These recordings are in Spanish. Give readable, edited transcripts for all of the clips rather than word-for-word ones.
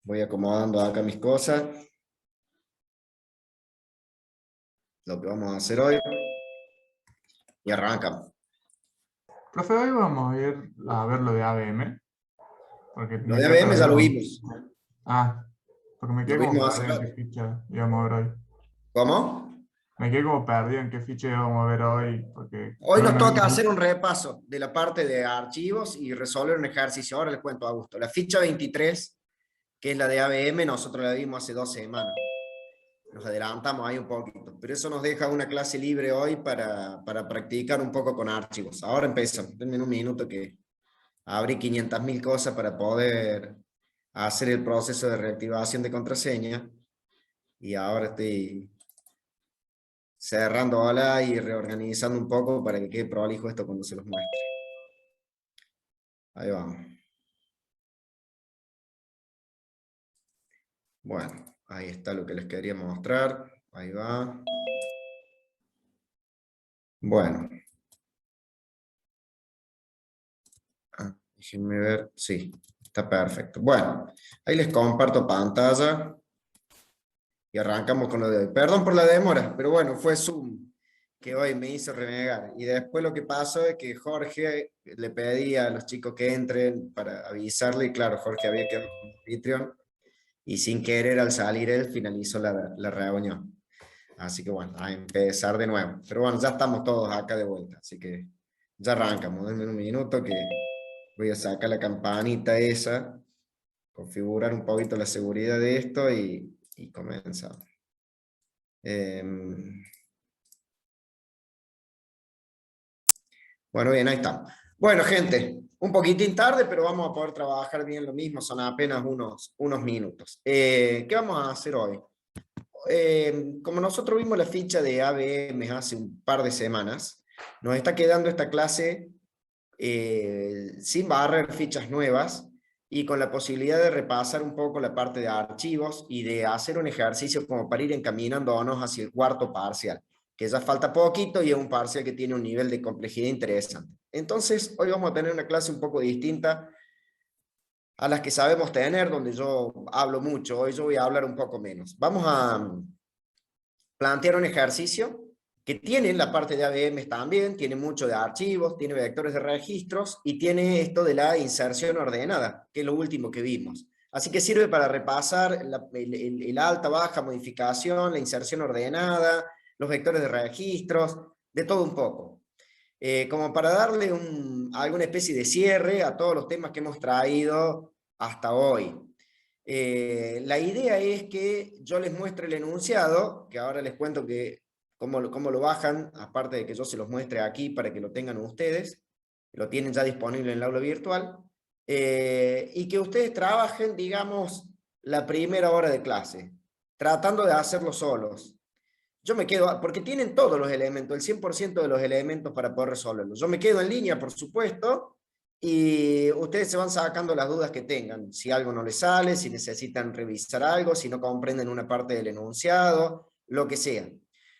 Voy acomodando acá mis cosas. Lo que vamos a hacer hoy. Y arrancamos. Profe, hoy vamos a ir a ver lo de ABM, porque Lo me de quedé ABM ya lo perdido. vimos. Ah, porque me Lo quedé como vimos hace perdido en qué rato. ficha íbamos a ver hoy. ¿Cómo? Me quedé como perdido en qué ficha íbamos a ver hoy, porque Hoy creo que nos no toca vimos. hacer un repaso de la parte de archivos y resolver un ejercicio. Ahora les cuento a Augusto. La ficha 23, que es la de ABM, nosotros la vimos hace 2 semanas. Nos adelantamos ahí un poquito, pero eso nos deja una clase libre hoy para practicar un poco con archivos. Ahora empezamos. Denme un minuto que abrí 500.000 cosas para poder hacer el proceso de reactivación de contraseña. Y ahora estoy cerrando ahora y reorganizando un poco para que quede prolijo esto cuando se los muestre. Ahí vamos. Bueno, ahí está lo que les quería mostrar. Ahí va. Bueno. Déjenme ver. Sí, está perfecto. Bueno, ahí les comparto pantalla. Y arrancamos con lo de hoy. Perdón por la demora, pero bueno, fue Zoom que hoy me hizo renegar. Y después lo que pasó es que Jorge le pedía a los chicos que entren para avisarle, y claro, Jorge había quedado como anfitrión, y sin querer al salir él finalizó la reunión. Así que bueno, a empezar de nuevo. Pero bueno, ya estamos todos acá de vuelta, así que ya arrancamos. Denme un minuto que voy a sacar la campanita esa, configurar un poquito la seguridad de esto y comenzamos. Bueno, bien, ahí está. Bueno, gente, un poquitín tarde, pero vamos a poder trabajar bien lo mismo, son apenas unos minutos. ¿Qué vamos a hacer hoy? Como nosotros vimos la ficha de ABM hace un par de semanas, nos está quedando esta clase sin barrer fichas nuevas y con la posibilidad de repasar un poco la parte de archivos y de hacer un ejercicio como para ir encaminándonos hacia el cuarto parcial, que ya falta poquito y es un parcial que tiene un nivel de complejidad interesante. Entonces, hoy vamos a tener una clase un poco distinta a las que sabemos tener, donde yo hablo mucho. Hoy yo voy a hablar un poco menos. Vamos a plantear un ejercicio que tiene la parte de ABM también, tiene mucho de archivos, tiene vectores de registros y tiene esto de la inserción ordenada, que es lo último que vimos. Así que sirve para repasar el alta, baja, modificación, la inserción ordenada, los vectores de registros, de todo un poco. Como para darle alguna especie de cierre a todos los temas que hemos traído hasta hoy. La idea es que yo les muestre el enunciado, que ahora les cuento que cómo lo bajan, aparte de que yo se los muestre aquí para que lo tengan ustedes, lo tienen ya disponible en el aula virtual, y que ustedes trabajen, digamos, la primera hora de clase, tratando de hacerlo solos. Yo me quedo, porque tienen todos los elementos, el 100% de los elementos para poder resolverlo. Yo me quedo en línea, por supuesto, y ustedes se van sacando las dudas que tengan. Si algo no les sale, si necesitan revisar algo, si no comprenden una parte del enunciado, lo que sea.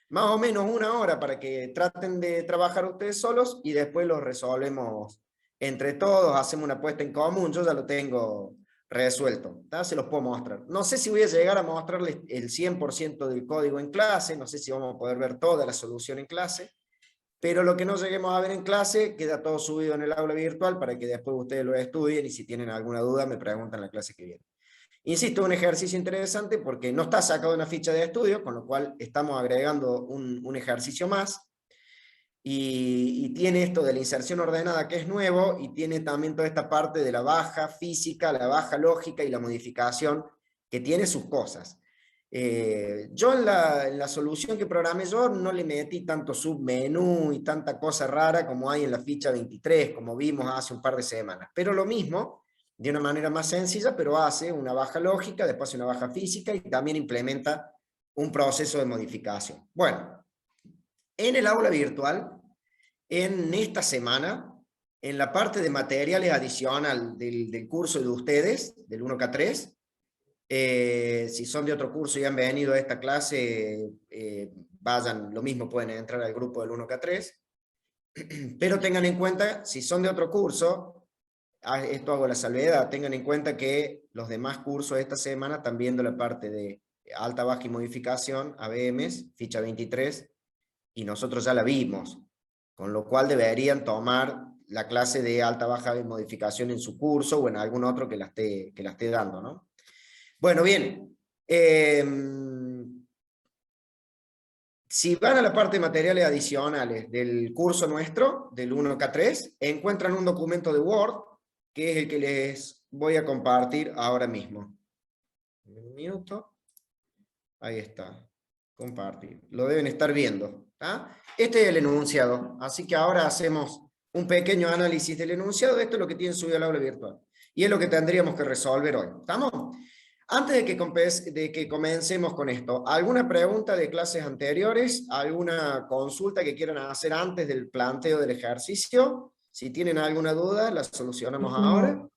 Más o menos una hora para que traten de trabajar ustedes solos y después lo resolvemos entre todos, hacemos una puesta en común. Yo ya lo tengo resuelto, ¿tá? Se los puedo mostrar. No sé si voy a llegar a mostrarles el 100% del código en clase, no sé si vamos a poder ver toda la solución en clase, pero lo que no lleguemos a ver en clase queda todo subido en el aula virtual para que después ustedes lo estudien y si tienen alguna duda me preguntan en la clase que viene. Insisto, un ejercicio interesante porque no está sacado de una ficha de estudio, con lo cual estamos agregando un ejercicio más. Y tiene esto de la inserción ordenada que es nuevo y tiene también toda esta parte de la baja física, la baja lógica y la modificación que tiene sus cosas. Yo en la solución que programé yo no le metí tanto submenú y tanta cosa rara como hay en la ficha 23, como vimos hace un par de semanas, pero lo mismo, de una manera más sencilla, pero hace una baja lógica, después una baja física y también implementa un proceso de modificación. Bueno, en el aula virtual, en esta semana, en la parte de materiales adicional del curso de ustedes, del 1K3, si son de otro curso y han venido a esta clase, vayan, lo mismo pueden entrar al grupo del 1K3, pero tengan en cuenta, si son de otro curso, esto hago la salvedad, tengan en cuenta que los demás cursos de esta semana están viendo la parte de alta, baja y modificación, ABMs, ficha 23, y nosotros ya la vimos, con lo cual deberían tomar la clase de alta, baja y modificación en su curso o en algún otro que la esté dando, ¿no? Bueno, bien. Si van a la parte de materiales adicionales del curso nuestro, del 1K3, encuentran un documento de Word, que es el que les voy a compartir ahora mismo. Un minuto. Ahí está. Compartir. Lo deben estar viendo. Este es el enunciado. Así que ahora hacemos un pequeño análisis del enunciado. Esto es lo que tiene subido al aula virtual. Y es lo que tendríamos que resolver hoy. ¿Estamos? Antes de que comencemos con esto, ¿alguna pregunta de clases anteriores? ¿Alguna consulta que quieran hacer antes del planteo del ejercicio? Si tienen alguna duda, la solucionamos Yo ahora. tengo,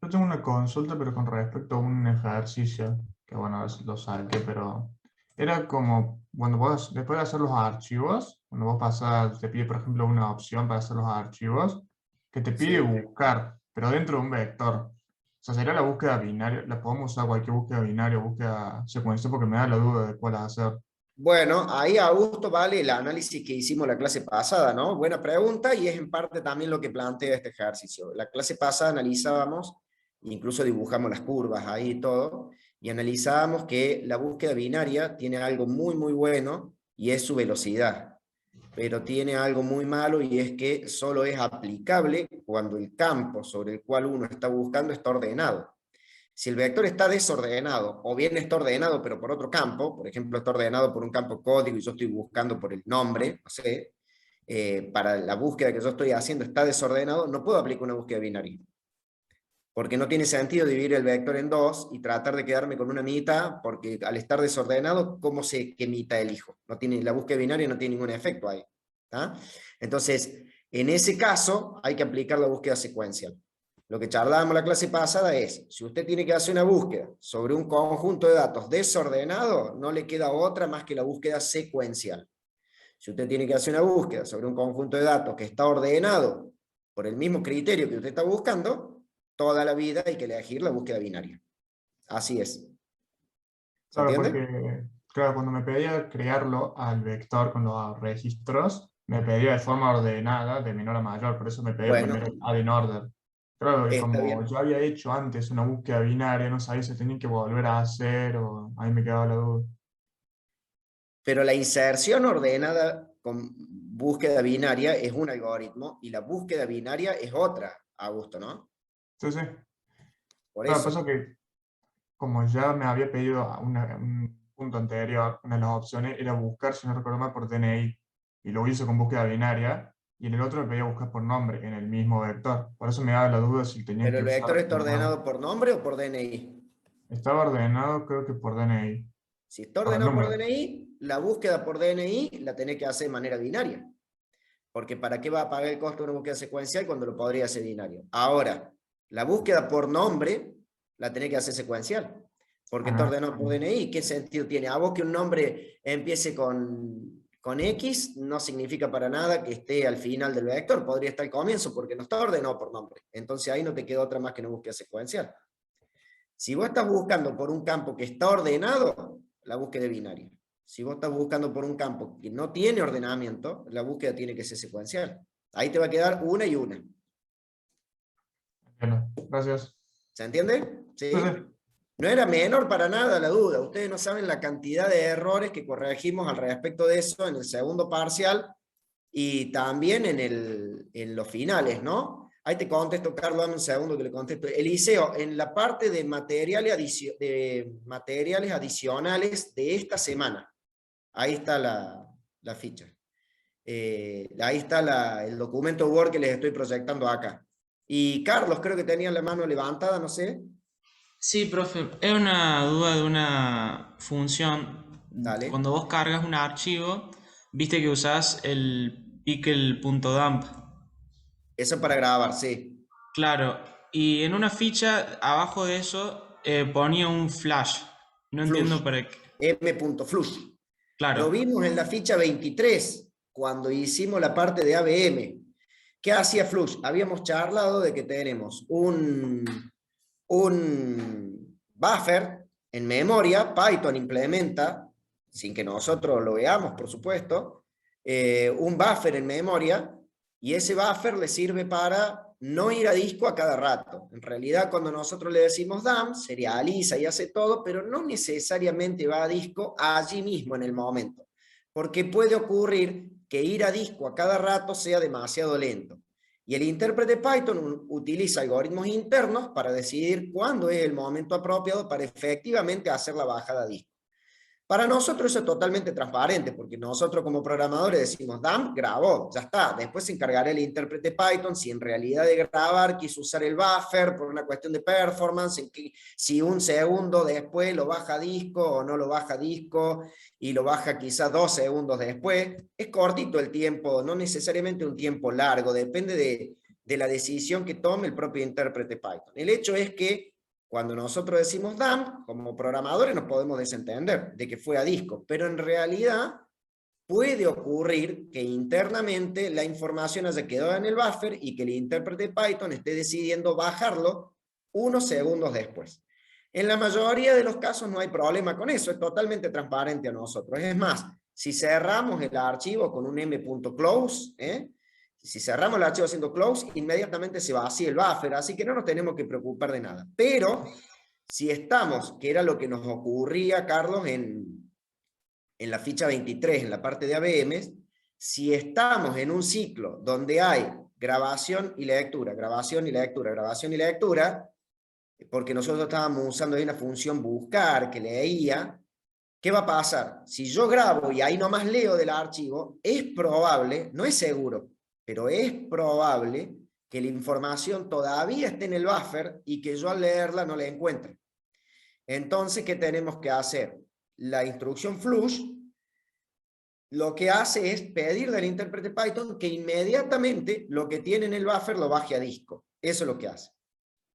yo tengo una consulta, pero con respecto a un ejercicio, que bueno, a ver si lo saqué, pero era como, cuando vos, después de hacer los archivos, cuando vos pasas, te pide, por ejemplo, una opción para hacer los archivos, que te pide Sí. buscar, pero dentro de un vector. O sea, sería la búsqueda binaria, la podemos usar cualquier búsqueda binaria, búsqueda secuencial, porque me da la duda de cuál hacer. Bueno, ahí Augusto vale el análisis que hicimos la clase pasada, ¿no? Buena pregunta y es en parte también lo que plantea este ejercicio. La clase pasada analizábamos, incluso dibujamos las curvas ahí y todo, y analizábamos que la búsqueda binaria tiene algo muy, muy bueno y es su velocidad, pero tiene algo muy malo y es que solo es aplicable cuando el campo sobre el cual uno está buscando está ordenado. Si el vector está desordenado, o bien está ordenado pero por otro campo, por ejemplo está ordenado por un campo código y yo estoy buscando por el nombre, no sé, para la búsqueda que yo estoy haciendo está desordenado, no puedo aplicar una búsqueda binaria. Porque no tiene sentido dividir el vector en dos y tratar de quedarme con una mitad, porque al estar desordenado, ¿cómo sé qué mitad elijo? No tiene, la búsqueda binaria no tiene ningún efecto ahí. Entonces, en ese caso, hay que aplicar la búsqueda secuencial. Lo que charlábamos la clase pasada es, si usted tiene que hacer una búsqueda sobre un conjunto de datos desordenado, no le queda otra más que la búsqueda secuencial. Si usted tiene que hacer una búsqueda sobre un conjunto de datos que está ordenado por el mismo criterio que usted está buscando, toda la vida hay que elegir la búsqueda binaria. Así es. ¿Se Claro, entiende? porque, claro, cuando me pedía crearlo al vector con los registros, me pedía de forma ordenada, de menor a mayor, por eso me pedía Bueno, primero el add in order. Claro, y está como bien. yo había hecho antes una búsqueda binaria, no sabía si tenía que volver a hacer, o ahí me quedaba la duda. Pero la inserción ordenada con búsqueda binaria es un algoritmo y la búsqueda binaria es otra, Augusto, ¿no? Sí, sí. Por Claro, eso. pasa que como ya me había pedido un punto anterior, una de las opciones era buscar, si no recuerdo mal, por DNI. Y lo hice con búsqueda binaria. Y en el otro me pedía buscar por nombre, en el mismo vector. Por eso me daba la duda si tenía ¿Pero que el usar vector está uno. ordenado por nombre o por DNI? Estaba ordenado, creo que por DNI. Si está Por el ordenado por número. DNI, la búsqueda por DNI la tenés que hacer de manera binaria. Porque ¿para qué va a pagar el costo de una búsqueda secuencial cuando lo podría hacer binario? Ahora, la búsqueda por nombre la tenés que hacer secuencial. Porque está Ah, ordenado por DNI. ¿Qué sentido tiene? A vos que un nombre empiece con X no significa para nada que esté al final del vector. Podría estar al comienzo porque no está ordenado por nombre. Entonces ahí no te queda otra más que una búsqueda secuencial. Si vos estás buscando por un campo que está ordenado, la búsqueda es binaria. Si vos estás buscando por un campo que no tiene ordenamiento, la búsqueda tiene que ser secuencial. Ahí te va a quedar una y una. entiendo. Gracias. ¿Se entiende? Sí, ¿Sí? sí. No era menor para nada la duda. Ustedes no saben la cantidad de errores que corregimos al respecto de eso en el segundo parcial y también en los finales, ¿no? Ahí te contesto, Carlos, dame un segundo que le contesto. Eliseo, en la parte de materiales adicionales de esta semana, ahí está la ficha. Ahí está el documento Word que les estoy proyectando acá. Y Carlos, creo que tenía la mano levantada, no sé. Sí, profe, es una duda de una función. Dale. Cuando vos cargas un archivo, viste que usás el pickle.dump. Eso es para grabar, sí. Claro, y en una ficha abajo de eso ponía un flash. No entiendo Flush. para qué. M.flush. Claro, Lo vimos en la ficha 23, cuando hicimos la parte de ABM. ¿Qué hacía Flush? Habíamos charlado de que tenemos un buffer en memoria. Python implementa, sin que nosotros lo veamos, por supuesto, un buffer en memoria, y ese buffer le sirve para no ir a disco a cada rato. En realidad, cuando nosotros le decimos dump, serializa y hace todo, pero no necesariamente va a disco allí mismo en el momento, porque puede ocurrir que ir a disco a cada rato sea demasiado lento. Y el intérprete Python utiliza algoritmos internos para decidir cuándo es el momento apropiado para efectivamente hacer la bajada a disco. Para nosotros eso es totalmente transparente, porque nosotros como programadores decimos, dump, grabó, ya está. Después se encargará el intérprete Python si en realidad de grabar quiso usar el buffer por una cuestión de performance, en que, si un segundo después lo baja a disco o no lo baja a disco, y lo baja quizás 2 segundos después. Es cortito el tiempo, no necesariamente un tiempo largo, depende de la decisión que tome el propio intérprete Python. El hecho es que cuando nosotros decimos dump, como programadores nos podemos desentender de que fue a disco, pero en realidad puede ocurrir que internamente la información haya quedado en el buffer y que el intérprete Python esté decidiendo bajarlo unos segundos después. En la mayoría de los casos no hay problema con eso, es totalmente transparente a nosotros. Es más, si cerramos el archivo con un m.close, si cerramos el archivo haciendo close, inmediatamente se vacía el buffer, así que no nos tenemos que preocupar de nada. Pero si estamos, que era lo que nos ocurría, Carlos, en la ficha 23, en la parte de ABM, si estamos en un ciclo donde hay grabación y lectura, grabación y lectura, grabación y lectura, porque nosotros estábamos usando ahí una función buscar que leía, ¿qué va a pasar? Si yo grabo y ahí nomás leo del archivo, es probable, no es seguro, pero es probable que la información todavía esté en el buffer y que yo al leerla no la encuentre. Entonces, ¿qué tenemos que hacer? La instrucción flush lo que hace es pedir del intérprete Python que inmediatamente lo que tiene en el buffer lo baje a disco. Eso es lo que hace.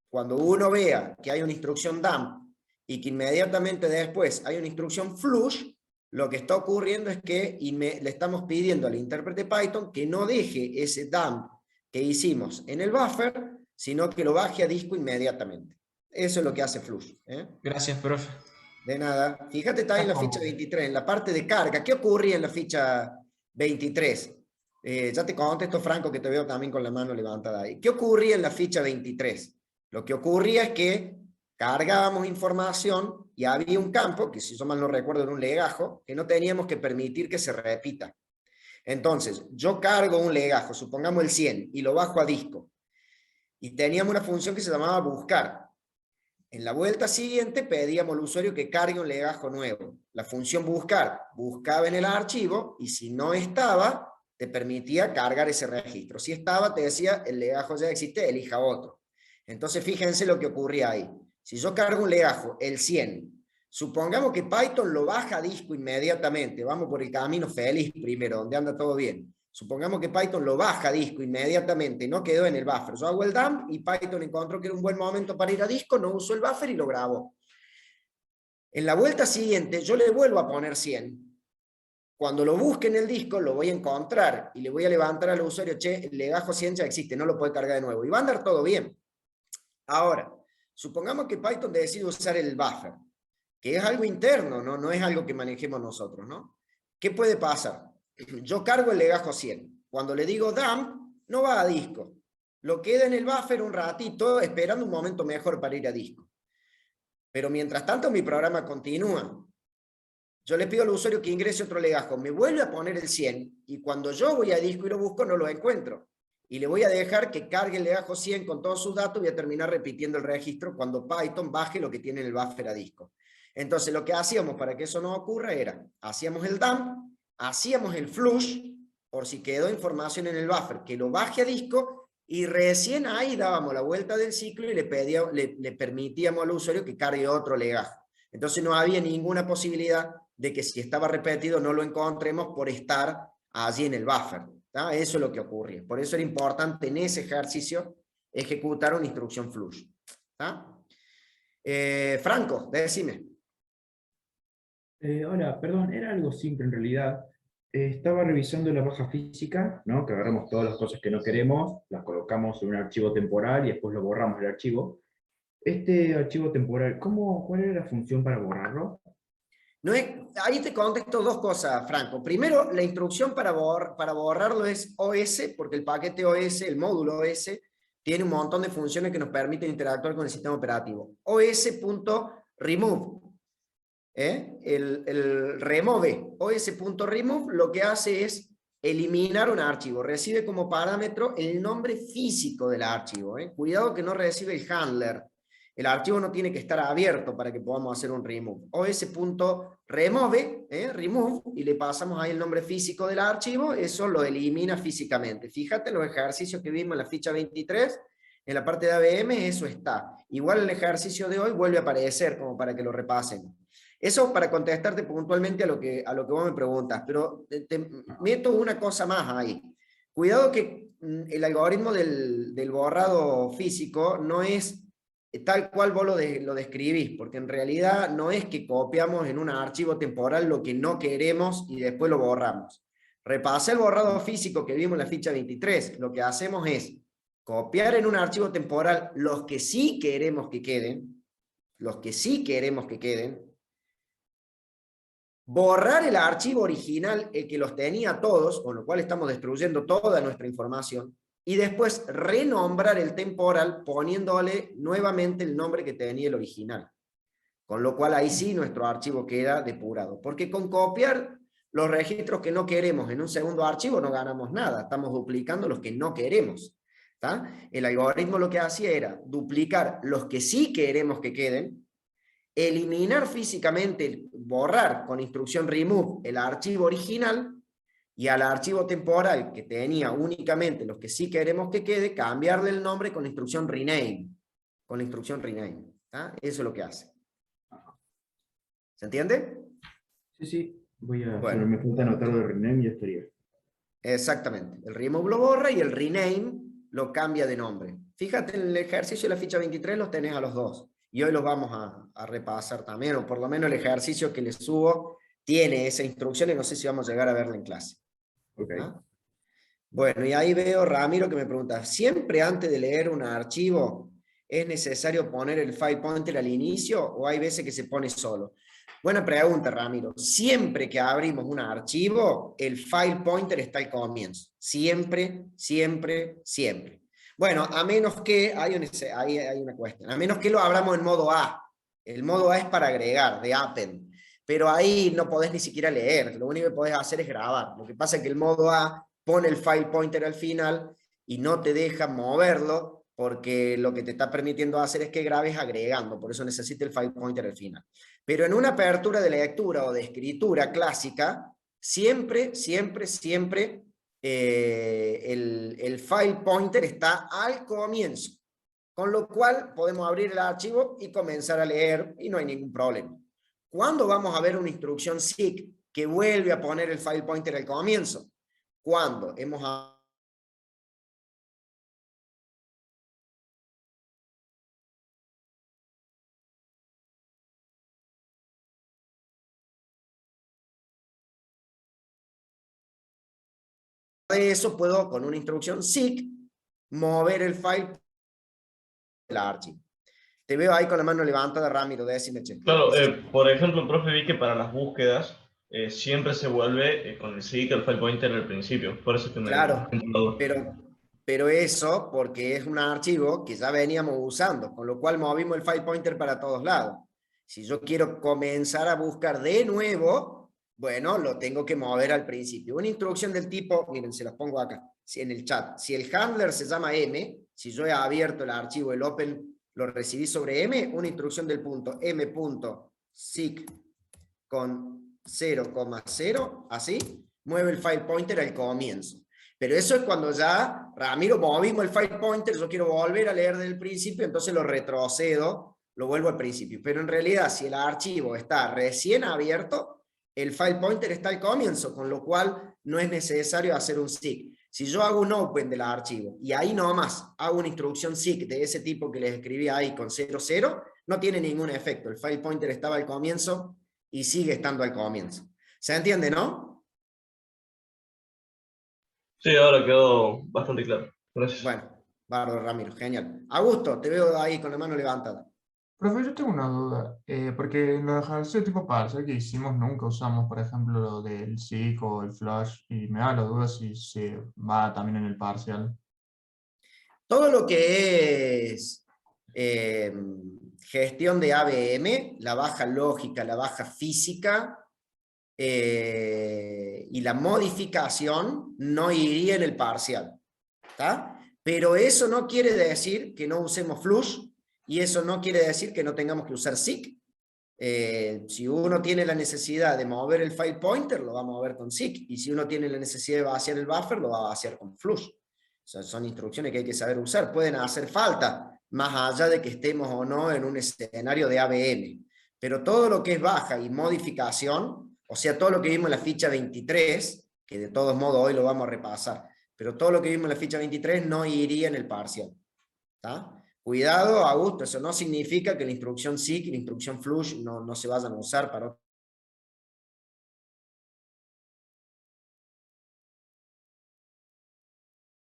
Cuando uno vea que hay una instrucción dump y que inmediatamente después hay una instrucción flush, lo que está ocurriendo es que le estamos pidiendo al intérprete Python que no deje ese dump que hicimos en el buffer, sino que lo baje a disco inmediatamente. Eso es lo que hace flush. Gracias, profe. De nada. Fíjate, está en la ficha 23, en la parte de carga. ¿Qué ocurría en la ficha 23? Ya te contesto, Franco, que te veo también con la mano levantada ahí. ¿Qué ocurría en la ficha 23? Lo que ocurría es que cargábamos información y había un campo, que si yo mal no recuerdo era un legajo, que no teníamos que permitir que se repita. Entonces, yo cargo un legajo, supongamos el 100, y lo bajo a disco. Y teníamos una función que se llamaba buscar. En la vuelta siguiente pedíamos al usuario que cargue un legajo nuevo. La función buscar buscaba en el archivo y si no estaba, te permitía cargar ese registro. Si estaba, te decía, el legajo ya existe, elija otro. Entonces, fíjense lo que ocurría ahí. Si yo cargo un legajo, el 100, supongamos que Python lo baja a disco inmediatamente. Vamos por el camino feliz primero, donde anda todo bien. Supongamos que Python lo baja a disco inmediatamente, no quedó en el buffer. Yo hago el dump y Python encontró que era un buen momento para ir a disco, no usó el buffer y lo grabó. En la vuelta siguiente yo le vuelvo a poner 100. Cuando lo busque en el disco lo voy a encontrar y le voy a levantar al usuario, che, el legajo 100 ya existe, no lo puede cargar de nuevo. Y va a andar todo bien. Ahora, supongamos que Python decide usar el buffer, que es algo interno, no es algo que manejemos nosotros, ¿no? ¿Qué puede pasar? Yo cargo el legajo 100. Cuando le digo dump, no va a disco. Lo queda en el buffer un ratito, esperando un momento mejor para ir a disco. Pero mientras tanto mi programa continúa. Yo le pido al usuario que ingrese otro legajo, me vuelve a poner el 100, y cuando yo voy a disco y lo busco, no lo encuentro. Y le voy a dejar que cargue el legajo 100 con todos sus datos, y voy a terminar repitiendo el registro cuando Python baje lo que tiene en el buffer a disco. Entonces lo que hacíamos para que eso no ocurra era, hacíamos el dump, hacíamos el flush, por si quedó información en el buffer, que lo baje a disco, y recién ahí dábamos la vuelta del ciclo y le permitíamos al usuario que cargue otro legajo. Entonces no había ninguna posibilidad de que si estaba repetido no lo encontremos por estar allí en el buffer. ¿Tá? Eso es lo que ocurría. Por eso era importante en ese ejercicio ejecutar una instrucción flush. ¿Tá? Franco, decime. Hola, perdón, era algo simple en realidad. Estaba revisando la baja física, ¿no? Que agarramos todas las cosas que no queremos, las colocamos en un archivo temporal y después lo borramos el archivo. Este archivo temporal, ¿cuál era la función para borrarlo? No es, ahí te contesto dos cosas, Franco. Primero, la instrucción para borrarlo es OS, porque el paquete OS, el módulo OS, tiene un montón de funciones que nos permiten interactuar con el sistema operativo. os.remove. El remove, os.remove, lo que hace es eliminar un archivo. Recibe como parámetro el nombre físico del archivo. Cuidado que no recibe el handler. El archivo no tiene que estar abierto para que podamos hacer un remove. os.remove, remove, y le pasamos ahí el nombre físico del archivo, eso lo elimina físicamente. Fíjate en los ejercicios que vimos en la ficha 23, en la parte de ABM, eso está. Igual el ejercicio de hoy vuelve a aparecer como para que lo repasen. Eso para contestarte puntualmente a lo que vos me preguntas, pero te meto una cosa más ahí. Cuidado que el algoritmo del borrado físico no es tal cual vos lo describís, porque en realidad no es que copiamos en un archivo temporal lo que no queremos y después lo borramos. Repasé el borrado físico que vimos en la ficha 23. Lo que hacemos es copiar en un archivo temporal los que sí queremos que queden, borrar el archivo original, el que los tenía todos, con lo cual estamos destruyendo toda nuestra información, y después renombrar el temporal poniéndole nuevamente el nombre que tenía el original. Con lo cual ahí sí nuestro archivo queda depurado. Porque con copiar los registros que no queremos en un segundo archivo no ganamos nada, estamos duplicando los que no queremos. ¿Tá? El algoritmo lo que hacía era duplicar los que sí queremos que queden, eliminar físicamente, borrar con instrucción remove el archivo original, y al archivo temporal que tenía únicamente los que sí queremos que quede, cambiarle el nombre con la instrucción rename. Con la instrucción rename. ¿Tá? Eso es lo que hace. ¿Se entiende? Sí, sí. Bueno. Me falta anotar lo de rename y ya estaría. Exactamente. El remove lo borra y el rename lo cambia de nombre. Fíjate, en el ejercicio de la ficha 23 los tenés a los dos. Y hoy los vamos a repasar también, o por lo menos el ejercicio que les subo tiene esa instrucción y no sé si vamos a llegar a verla en clase. Okay. ¿Ah? Bueno, y ahí veo Ramiro que me pregunta, ¿siempre antes de leer un archivo es necesario poner el file pointer al inicio o hay veces que se pone solo? Buena pregunta, Ramiro. Siempre que abrimos un archivo, el file pointer está al comienzo. Siempre, siempre, siempre. Bueno, a menos que, hay una cuestión, a menos que lo abramos en modo A. El modo A es para agregar, de append. Pero ahí no podés ni siquiera leer, lo único que podés hacer es grabar. Lo que pasa es que el modo A pone el file pointer al final y no te deja moverlo porque lo que te está permitiendo hacer es que grabes agregando, por eso necesita el file pointer al final. Pero en una apertura de lectura o de escritura clásica, siempre, siempre, siempre el file pointer está al comienzo, con lo cual podemos abrir el archivo y comenzar a leer y no hay ningún problema. ¿Cuándo vamos a ver una instrucción seek que vuelve a poner el file pointer al comienzo? Cuando hemos de eso, puedo con una instrucción seek mover el file del archivo. Te veo ahí con la mano levantada, Ramiro, decime, che. Claro, por ejemplo, profe, vi que para las búsquedas siempre se vuelve con el seek el file pointer al principio. Por eso es que me Claro, entró la duda. pero eso porque es un archivo que ya veníamos usando, con lo cual movimos el file pointer para todos lados. Si yo quiero comenzar a buscar de nuevo, bueno, lo tengo que mover al principio. Una instrucción del tipo, miren, se las pongo acá, en el chat. Si el handler se llama M, si yo he abierto el archivo, el open, lo recibí sobre M, una instrucción del punto m.seek con 0,0, así, mueve el file pointer al comienzo. Pero eso es cuando ya, Ramiro, movimos el file pointer, yo quiero volver a leer del principio, entonces lo retrocedo, lo vuelvo al principio. Pero en realidad, si el archivo está recién abierto, el file pointer está al comienzo, con lo cual no es necesario hacer un seek. Si yo hago un open del archivo y ahí nomás hago una instrucción seek de ese tipo que les escribí ahí con 00, no tiene ningún efecto. El file pointer estaba al comienzo y sigue estando al comienzo. ¿Se entiende, no? Sí, ahora quedó bastante claro. Gracias. Bueno, bárbaro, Ramiro, genial. Augusto, te veo ahí con la mano levantada. Profe, yo tengo una duda, porque en los ejercicios tipo parcial que hicimos nunca usamos, por ejemplo, lo del SIC o el Flash, y me da la duda si se va también en el parcial. Todo lo que es eh, gestión de ABM, la baja lógica, la baja física y la modificación no iría en el parcial. ¿Está? Pero eso no quiere decir que no usemos Flush y eso no quiere decir que no tengamos que usar SIC. Si uno tiene la necesidad de mover el file pointer, lo va a mover con SIC, y si uno tiene la necesidad de vaciar el buffer, lo va a vaciar con Flush. O sea, son instrucciones que hay que saber usar, pueden hacer falta, más allá de que estemos o no en un escenario de ABM. Pero todo lo que es baja y modificación, o sea, todo lo que vimos en la ficha 23, que de todos modos hoy lo vamos a repasar, pero todo lo que vimos en la ficha 23 no iría en el parcial. ¿Está? Cuidado, Augusto, eso no significa que la instrucción SIC y la instrucción Flush no se vayan a usar para...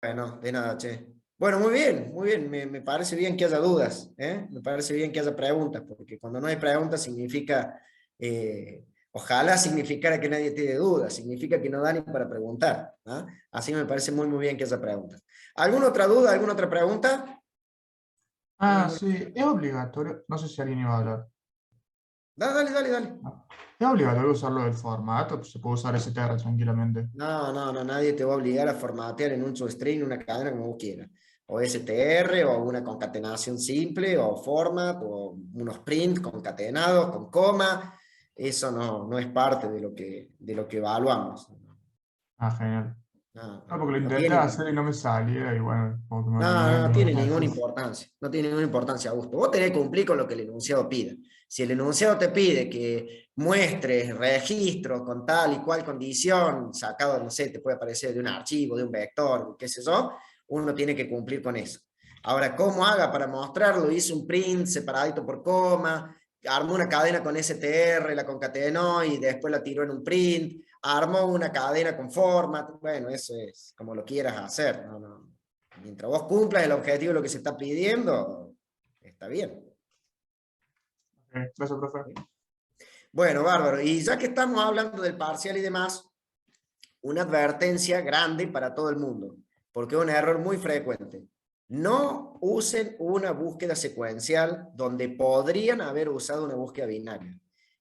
Bueno, de nada, che. Bueno, muy bien, me parece bien que haya dudas, ¿eh? Me parece bien que haya preguntas, porque cuando no hay preguntas significa, ojalá significara que nadie tiene dudas, significa que no da ni para preguntar, ¿ah? Así me parece muy bien que haya preguntas. ¿Alguna otra duda, alguna otra pregunta? Ah, sí, es obligatorio, no sé si alguien iba a hablar. Dale. ¿Es obligatorio usarlo del formato? Pues se puede usar STR tranquilamente. No, nadie te va a obligar a formatear en un substring una cadena como vos quieras. O STR, o una concatenación simple, o format, o unos print concatenados con coma. Eso no es parte de lo que evaluamos. Ah, genial. No, No, porque lo no intenté tiene, hacer y no me salía, y bueno, como que me olvidé no de tiene los ninguna ejemplos. importancia. No tiene ninguna importancia, Augusto. Vos tenés que cumplir con lo que el enunciado pide. Si el enunciado te pide que muestres registros con tal y cual condición, sacado, no sé, te puede aparecer de un archivo, de un vector, qué sé yo, uno tiene que cumplir con eso. Ahora, ¿cómo haga para mostrarlo? Hice un print separadito por coma, armó una cadena con STR, la concatenó y después la tiró en un print, armó una cadena con format. Bueno, eso es como lo quieras hacer. Mientras vos cumplas el objetivo de lo que se está pidiendo, está bien. Ok, gracias, profe. Bueno, bárbaro. Y ya que estamos hablando del parcial y demás, una advertencia grande para todo el mundo, porque es un error muy frecuente. No usen una búsqueda secuencial donde podrían haber usado una búsqueda binaria.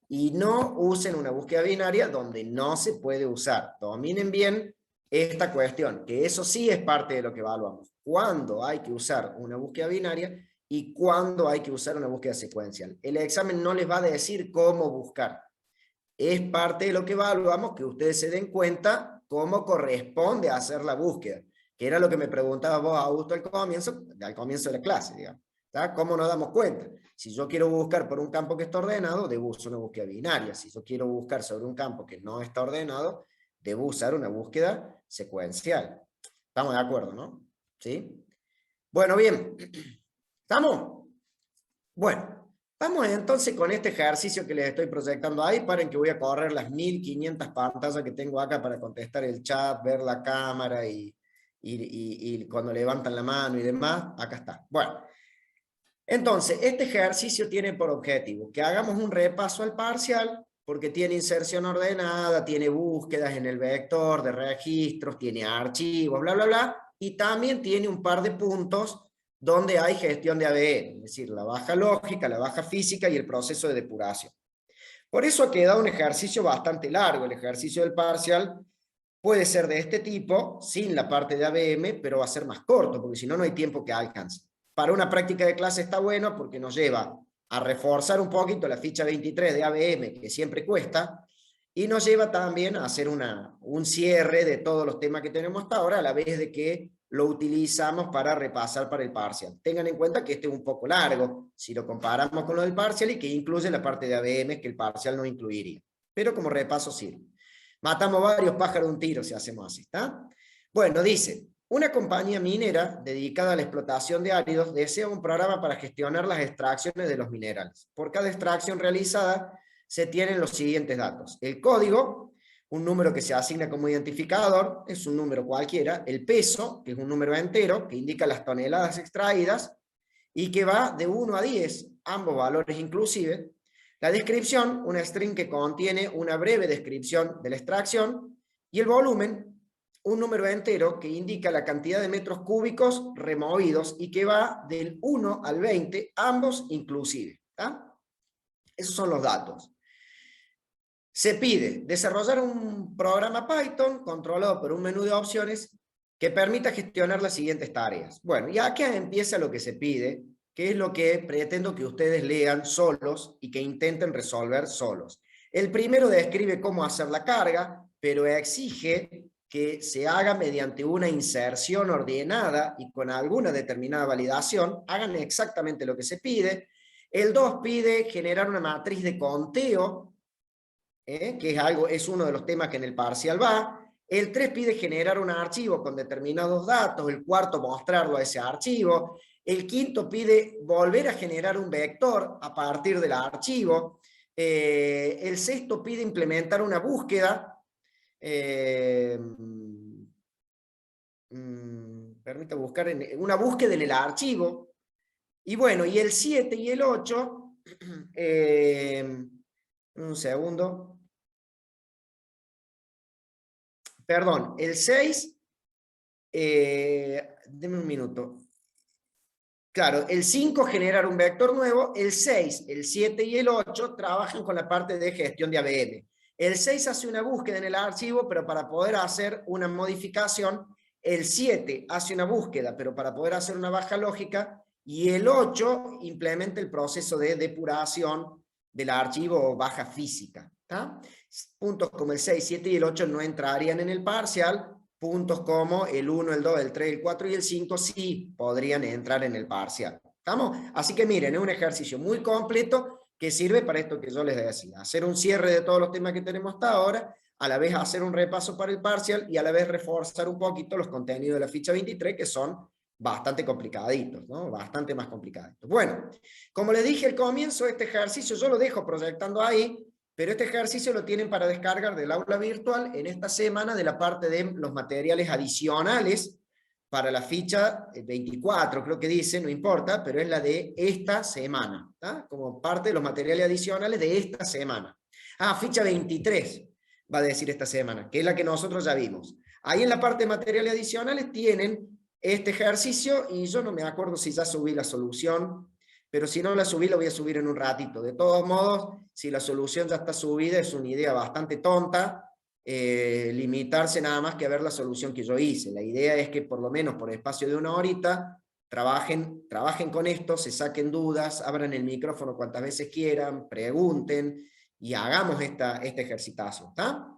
Y no usen una búsqueda binaria donde no se puede usar. Dominen bien esta cuestión, que eso sí es parte de lo que evaluamos. Cuándo hay que usar una búsqueda binaria y cuándo hay que usar una búsqueda secuencial. El examen no les va a decir cómo buscar. Es parte de lo que evaluamos que ustedes se den cuenta cómo corresponde a hacer la búsqueda, que era lo que me preguntaba vos, Augusto, al comienzo de la clase, digamos. ¿Está? ¿Cómo nos damos cuenta? Si yo quiero buscar por un campo que está ordenado, debo usar una búsqueda binaria. Si yo quiero buscar sobre un campo que no está ordenado, debo usar una búsqueda secuencial. ¿Estamos de acuerdo, no? ¿Sí? Bueno, bien. ¿Estamos? Bueno. Vamos entonces con este ejercicio que les estoy proyectando ahí. Paren que voy a correr las 1500 pantallas que tengo acá para contestar el chat, ver la cámara y cuando levantan la mano y demás. Acá está. Bueno, entonces este ejercicio tiene por objetivo que hagamos un repaso al parcial porque tiene inserción ordenada, tiene búsquedas en el vector de registros, tiene archivos, bla, bla, bla. Y también tiene un par de puntos donde hay gestión de ABM, es decir, la baja lógica, la baja física y el proceso de depuración. Por eso ha quedado un ejercicio bastante largo. El ejercicio del parcial puede ser de este tipo, sin la parte de ABM, pero va a ser más corto, porque si no, no hay tiempo que alcance. Para una práctica de clase está bueno porque nos lleva a reforzar un poquito la ficha 23 de ABM, que siempre cuesta, y nos lleva también a hacer un cierre de todos los temas que tenemos hasta ahora, a la vez de que lo utilizamos para repasar para el parcial. Tengan en cuenta que este es un poco largo, si lo comparamos con lo del parcial, y que incluye la parte de ABM que el parcial no incluiría. Pero como repaso sirve. Matamos varios pájaros de un tiro si hacemos así, ¿está? Bueno, dice, una compañía minera dedicada a la explotación de áridos desea un programa para gestionar las extracciones de los minerales. Por cada extracción realizada se tienen los siguientes datos. El código, un número que se asigna como identificador, es un número cualquiera, el peso, que es un número entero, que indica las toneladas extraídas, y que va de 1 a 10, ambos valores inclusive. La descripción, una string que contiene una breve descripción de la extracción, y el volumen, un número entero que indica la cantidad de metros cúbicos removidos y que va del 1 al 20, ambos inclusive. ¿Tá? Esos son los datos. Se pide desarrollar un programa Python controlado por un menú de opciones que permita gestionar las siguientes tareas. Bueno, y aquí empieza lo que se pide, que es lo que pretendo que ustedes lean solos y que intenten resolver solos. El primero describe cómo hacer la carga, pero exige que se haga mediante una inserción ordenada y con alguna determinada validación. Hagan exactamente lo que se pide. El 2 pide generar una matriz de conteo, que es uno de los temas que en el parcial va. El 3 pide generar un archivo con determinados datos, el 4 mostrarlo a ese archivo, el 5 pide volver a generar un vector a partir del archivo, el 6 pide implementar una búsqueda, permite buscar una búsqueda en el archivo, y bueno, y el 7 y el 8, un segundo. Perdón, el 6, denme un minuto. Claro, el 5 generar un vector nuevo, el 6, el 7 y el 8 trabajan con la parte de gestión de ABM. El 6 hace una búsqueda en el archivo, pero para poder hacer una modificación, el 7 hace una búsqueda, pero para poder hacer una baja lógica, y el 8 implementa el proceso de depuración del archivo o baja física. ¿Tá? Puntos como el 6, 7 y el 8 no entrarían en el parcial, puntos como el 1, el 2, el 3, el 4 y el 5 sí podrían entrar en el parcial. ¿Estamos? Así que miren, es un ejercicio muy completo que sirve para esto que yo les decía, hacer un cierre de todos los temas que tenemos hasta ahora, a la vez hacer un repaso para el parcial y a la vez reforzar un poquito los contenidos de la ficha 23 que son bastante complicaditos, ¿no? Bastante más complicaditos. Bueno, como les dije al comienzo, este ejercicio yo lo dejo proyectando ahí, pero este ejercicio lo tienen para descargar del aula virtual en esta semana de la parte de los materiales adicionales para la ficha 24, creo que dice, no importa, pero es la de esta semana, ¿tá? Como parte de los materiales adicionales de esta semana. Ah, ficha 23, va a decir esta semana, que es la que nosotros ya vimos. Ahí en la parte de materiales adicionales tienen este ejercicio, y yo no me acuerdo si ya subí la solución, pero si no la subí, la voy a subir en un ratito. De todos modos, si la solución ya está subida, es una idea bastante tonta, limitarse nada más que a ver la solución que yo hice. La idea es que por lo menos por espacio de una horita, trabajen con esto, se saquen dudas, abran el micrófono cuantas veces quieran, pregunten, y hagamos este ejercitazo, ¿está?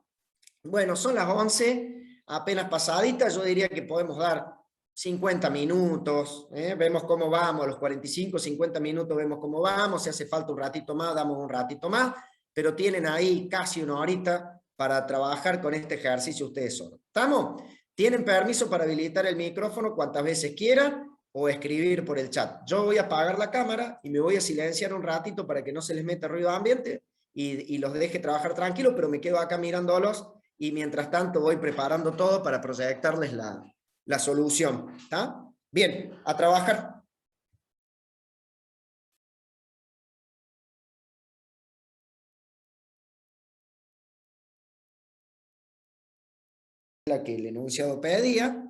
Bueno, son las 11, apenas pasaditas, yo diría que podemos dar 50 minutos, vemos cómo vamos, a los 45, 50 minutos vemos cómo vamos, si hace falta un ratito más, damos un ratito más, pero tienen ahí casi una horita para trabajar con este ejercicio ustedes solos. ¿Estamos? Tienen permiso para habilitar el micrófono cuantas veces quieran o escribir por el chat. Yo voy a apagar la cámara y me voy a silenciar un ratito para que no se les meta ruido ambiente y los deje trabajar tranquilo, pero me quedo acá mirándolos y mientras tanto voy preparando todo para proyectarles la solución. ¿Está? Bien, a trabajar. La que el enunciado pedía,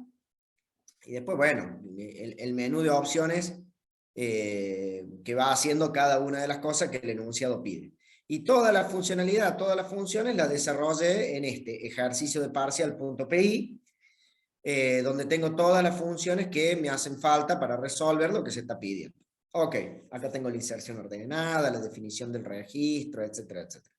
y después, bueno, el menú de opciones que va haciendo cada una de las cosas que el enunciado pide. Y toda la funcionalidad, todas las funciones las desarrollé en este ejercicio de parcial.py, donde tengo todas las funciones que me hacen falta para resolver lo que se está pidiendo. Ok, acá tengo la inserción ordenada, la definición del registro, etcétera, etcétera.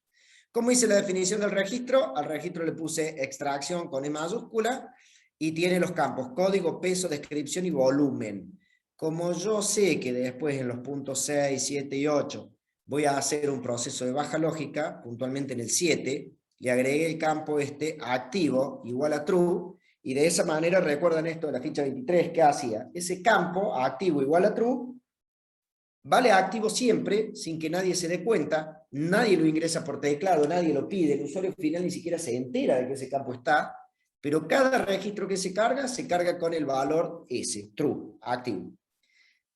¿Cómo hice la definición del registro? Al registro le puse extracción con E mayúscula y tiene los campos código, peso, descripción y volumen. Como yo sé que después en los puntos 6, 7 y 8 voy a hacer un proceso de baja lógica, puntualmente en el 7, le agregué el campo activo igual a true, y de esa manera, recuerdan esto de la ficha 23, ¿qué hacía? Ese campo activo igual a true, vale activo siempre, sin que nadie se dé cuenta, nadie lo ingresa por teclado, nadie lo pide, el usuario final ni siquiera se entera de que ese campo está, pero cada registro que se carga con el valor S, true, activo.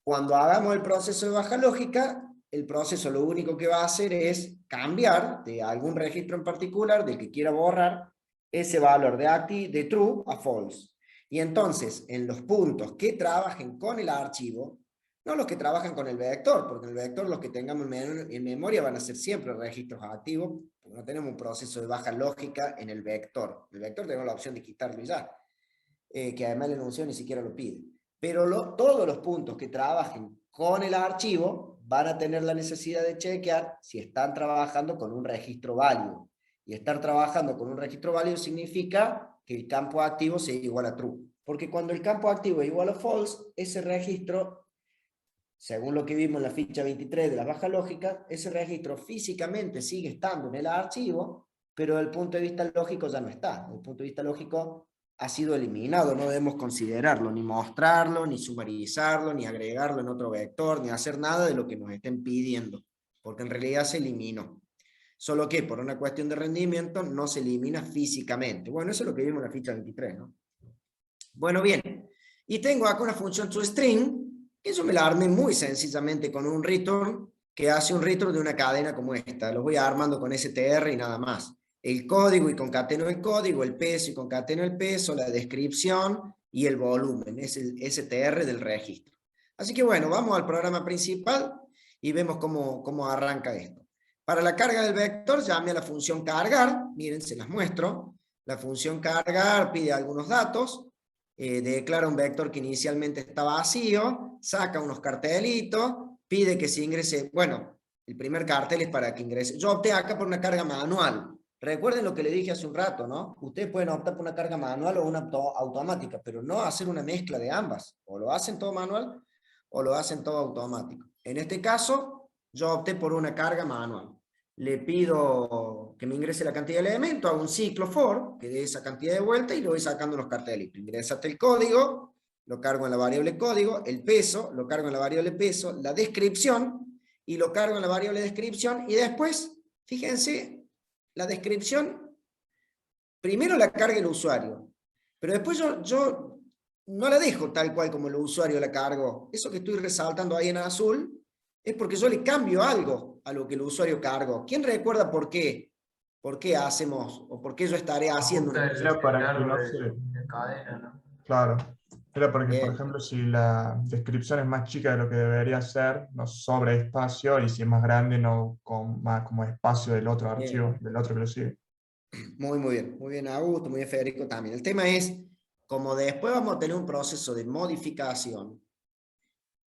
Cuando hagamos el proceso de baja lógica, el proceso lo único que va a hacer es cambiar de algún registro en particular, del que quiera borrar, ese valor de true a false. Y entonces, en los puntos que trabajen con el archivo, no los que trabajan con el vector, porque en el vector los que tengamos en memoria van a ser siempre registros activos, porque no tenemos un proceso de baja lógica en el vector. El vector tenemos la opción de quitarlo y ya, que además la enunciación ni siquiera lo pide. Pero todos los puntos que trabajen con el archivo van a tener la necesidad de chequear si están trabajando con un registro válido. Y estar trabajando con un registro válido significa que el campo activo sea igual a true. Porque cuando el campo activo es igual a false, ese registro, según lo que vimos en la ficha 23 de la baja lógica, ese registro físicamente sigue estando en el archivo, pero desde el punto de vista lógico ya no está. Desde el punto de vista lógico ha sido eliminado, no debemos considerarlo, ni mostrarlo, ni sumarizarlo, ni agregarlo en otro vector, ni hacer nada de lo que nos estén pidiendo, porque en realidad se eliminó. Solo que por una cuestión de rendimiento no se elimina físicamente. Bueno, eso es lo que vimos en la ficha 23, ¿no? Bueno, bien. Y tengo acá una función toString, que yo me la armé muy sencillamente con un return, que hace un return de una cadena como esta. Los voy armando con str y nada más. El código y concateno el código, el peso y concateno el peso, la descripción y el volumen. Es el str del registro. Así que bueno, vamos al programa principal y vemos cómo arranca esto. Para la carga del vector, llame a la función cargar. Miren, se las muestro. La función cargar pide algunos datos. Declara un vector que inicialmente está vacío. Saca unos cartelitos. Pide que se ingrese. Bueno, el primer cartel es para que ingrese. Yo opté acá por una carga manual. Recuerden lo que le dije hace un rato, ¿no? Ustedes pueden optar por una carga manual o una automática, pero no hacer una mezcla de ambas. O lo hacen todo manual o lo hacen todo automático. En este caso, yo opté por una carga manual. Le pido que me ingrese la cantidad de elementos, hago un ciclo for, que dé esa cantidad de vuelta y lo voy sacando los cartelitos. Ingresaste el código, lo cargo en la variable código, el peso, lo cargo en la variable peso, la descripción, y lo cargo en la variable descripción, y después, fíjense, la descripción, primero la carga el usuario, pero después yo no la dejo tal cual como el usuario la cargó. Eso que estoy resaltando ahí en azul es porque yo le cambio algo a lo que el usuario cargó. ¿Quién recuerda por qué? ¿Por qué hacemos o por qué yo estaré haciendo una cosa? Era para que no se... de cadena, ¿no? Claro. Era porque, Bien. por ejemplo, si la descripción es más chica de lo que debería ser, nos sobra espacio, y si es más grande, no con más como espacio del otro archivo, del otro que lo sigue. Muy bien Augusto, muy bien Federico también. El tema es, como después vamos a tener un proceso de modificación,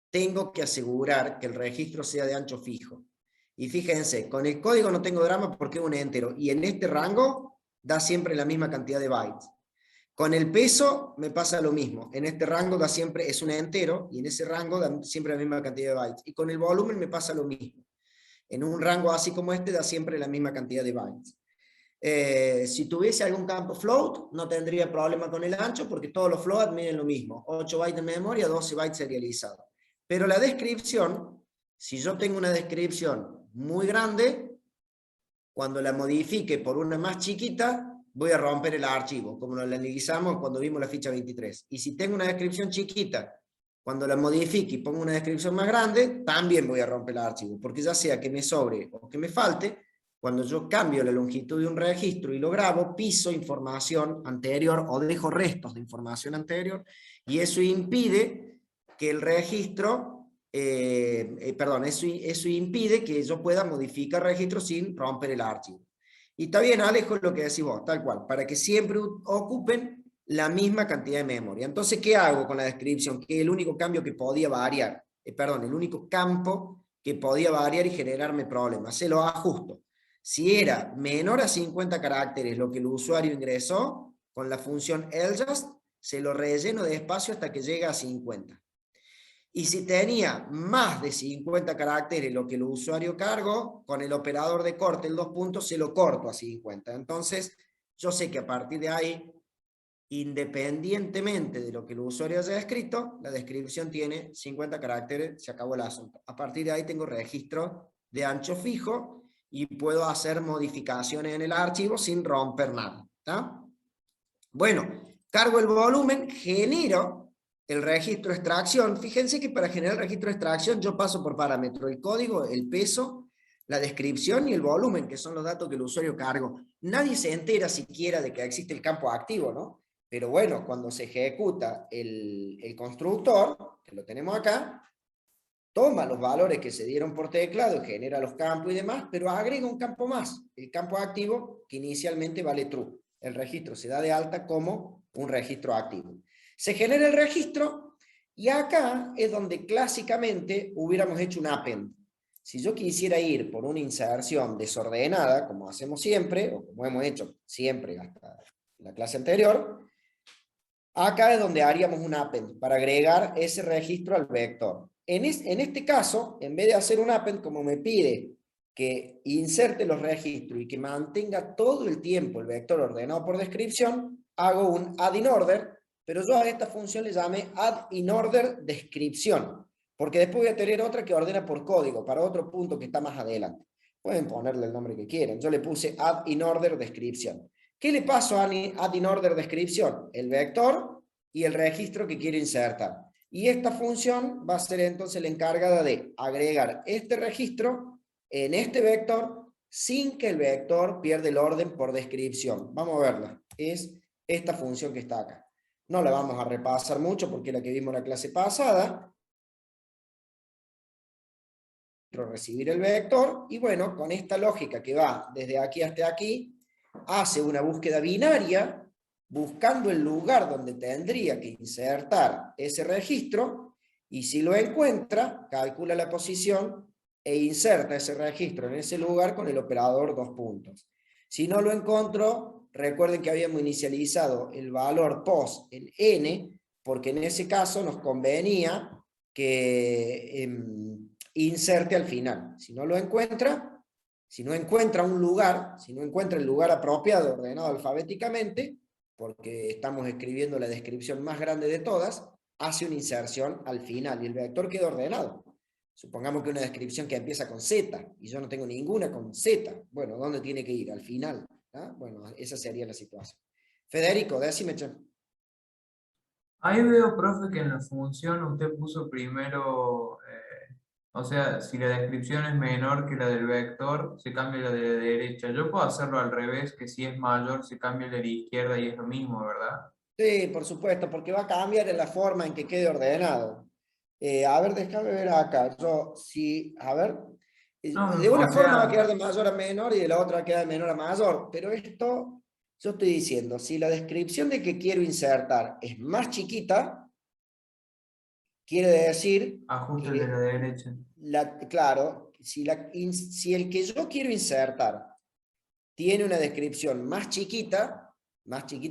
tengo que asegurar que el registro sea de ancho fijo. Y fíjense, con el código no tengo drama porque es un entero, y en este rango da siempre la misma cantidad de bytes. Con el peso me pasa lo mismo, en este rango da siempre, es un entero, y en ese rango da siempre la misma cantidad de bytes. Y con el volumen me pasa lo mismo. En un rango así como este da siempre la misma cantidad de bytes. Si tuviese algún campo float, no tendría problema con el ancho, porque todos los float miden lo mismo, 8 bytes de memoria, 12 bytes serializados. Pero la descripción, si yo tengo una descripción muy grande, cuando la modifique por una más chiquita, voy a romper el archivo, como lo analizamos cuando vimos la ficha 23. Y si tengo una descripción chiquita, cuando la modifique y pongo una descripción más grande, también voy a romper el archivo, porque ya sea que me sobre o que me falte, cuando yo cambio la longitud de un registro y lo grabo, piso información anterior o dejo restos de información anterior, y eso impide que el registro, eso impide que yo pueda modificar registros sin romper el archivo. Y está bien, Alejo, lo que decís vos, tal cual, para que siempre ocupen la misma cantidad de memoria. Entonces, ¿qué hago con la descripción? Que es el único cambio que podía variar, el único campo que podía variar y generarme problemas. Se lo ajusto. Si era menor a 50 caracteres lo que el usuario ingresó, con la función LJust, se lo relleno de espacio hasta que llegue a 50. Y si tenía más de 50 caracteres lo que el usuario cargó, con el operador de corte, el 2 puntos, se lo corto a 50. Entonces, yo sé que a partir de ahí, independientemente de lo que el usuario haya escrito, la descripción tiene 50 caracteres, se acabó el asunto. A partir de ahí tengo registro de ancho fijo, y puedo hacer modificaciones en el archivo sin romper nada. ¿Tá? Bueno, cargo el volumen, genero el registro de extracción. Fíjense que para generar el registro de extracción yo paso por parámetro el código, el peso, la descripción y el volumen, que son los datos que el usuario cargó. Nadie se entera siquiera de que existe el campo activo, ¿no? Pero bueno, cuando se ejecuta el constructor, que lo tenemos acá, toma los valores que se dieron por teclado, genera los campos y demás, pero agrega un campo más, el campo activo, que inicialmente vale true. El registro se da de alta como un registro activo. Se genera el registro y acá es donde clásicamente hubiéramos hecho un append. Si yo quisiera ir por una inserción desordenada, como hacemos siempre, o como hemos hecho siempre hasta la clase anterior, acá es donde haríamos un append para agregar ese registro al vector. En este caso, en vez de hacer un append, como me pide que inserte los registros y que mantenga todo el tiempo el vector ordenado por descripción, hago un add in order, pero yo a esta función le llamé add in order descripción, porque después voy a tener otra que ordena por código, para otro punto que está más adelante. Pueden ponerle el nombre que quieran. Yo le puse add in order descripción. ¿Qué le paso a add in order descripción? El vector y el registro que quiero insertar. Y esta función va a ser entonces la encargada de agregar este registro en este vector sin que el vector pierda el orden por descripción. Vamos a verla. Es esta función que está acá. No la vamos a repasar mucho porque es la que vimos en la clase pasada. Recibir el vector y bueno, con esta lógica que va desde aquí hasta aquí, hace una búsqueda binaria buscando el lugar donde tendría que insertar ese registro y si lo encuentra, calcula la posición e inserta ese registro en ese lugar con el operador 2 puntos. Si no lo encontró, recuerden que habíamos inicializado el valor pos en n, porque en ese caso nos convenía que inserte al final. Si no lo encuentra, si no encuentra un lugar, si no encuentra el lugar apropiado ordenado alfabéticamente, porque estamos escribiendo la descripción más grande de todas, hace una inserción al final y el vector queda ordenado. Supongamos que una descripción que empieza con Z y yo no tengo ninguna con Z. Bueno, ¿dónde tiene que ir? Al final. ¿Ah? Bueno, esa sería la situación. Federico, decime, che. Ahí veo, profe, que en la función usted puso primero, o sea, si la descripción es menor que la del vector, se cambia la de la derecha. Yo puedo hacerlo al revés, que si es mayor, se cambia la de la izquierda y es lo mismo, ¿verdad? Sí, por supuesto, porque va a cambiar en la forma en que quede ordenado. A ver, déjame ver acá. Yo, sí, a ver. No, De una o forma va a sea, quedar de mayor a menor y de la otra va a quedar de menor a mayor. Pero esto, yo estoy diciendo, si la descripción de que quiero insertar es más chiquita, quiere decir ajuste el que de la derecha. claro, si el que yo quiero insertar tiene una descripción más chiquita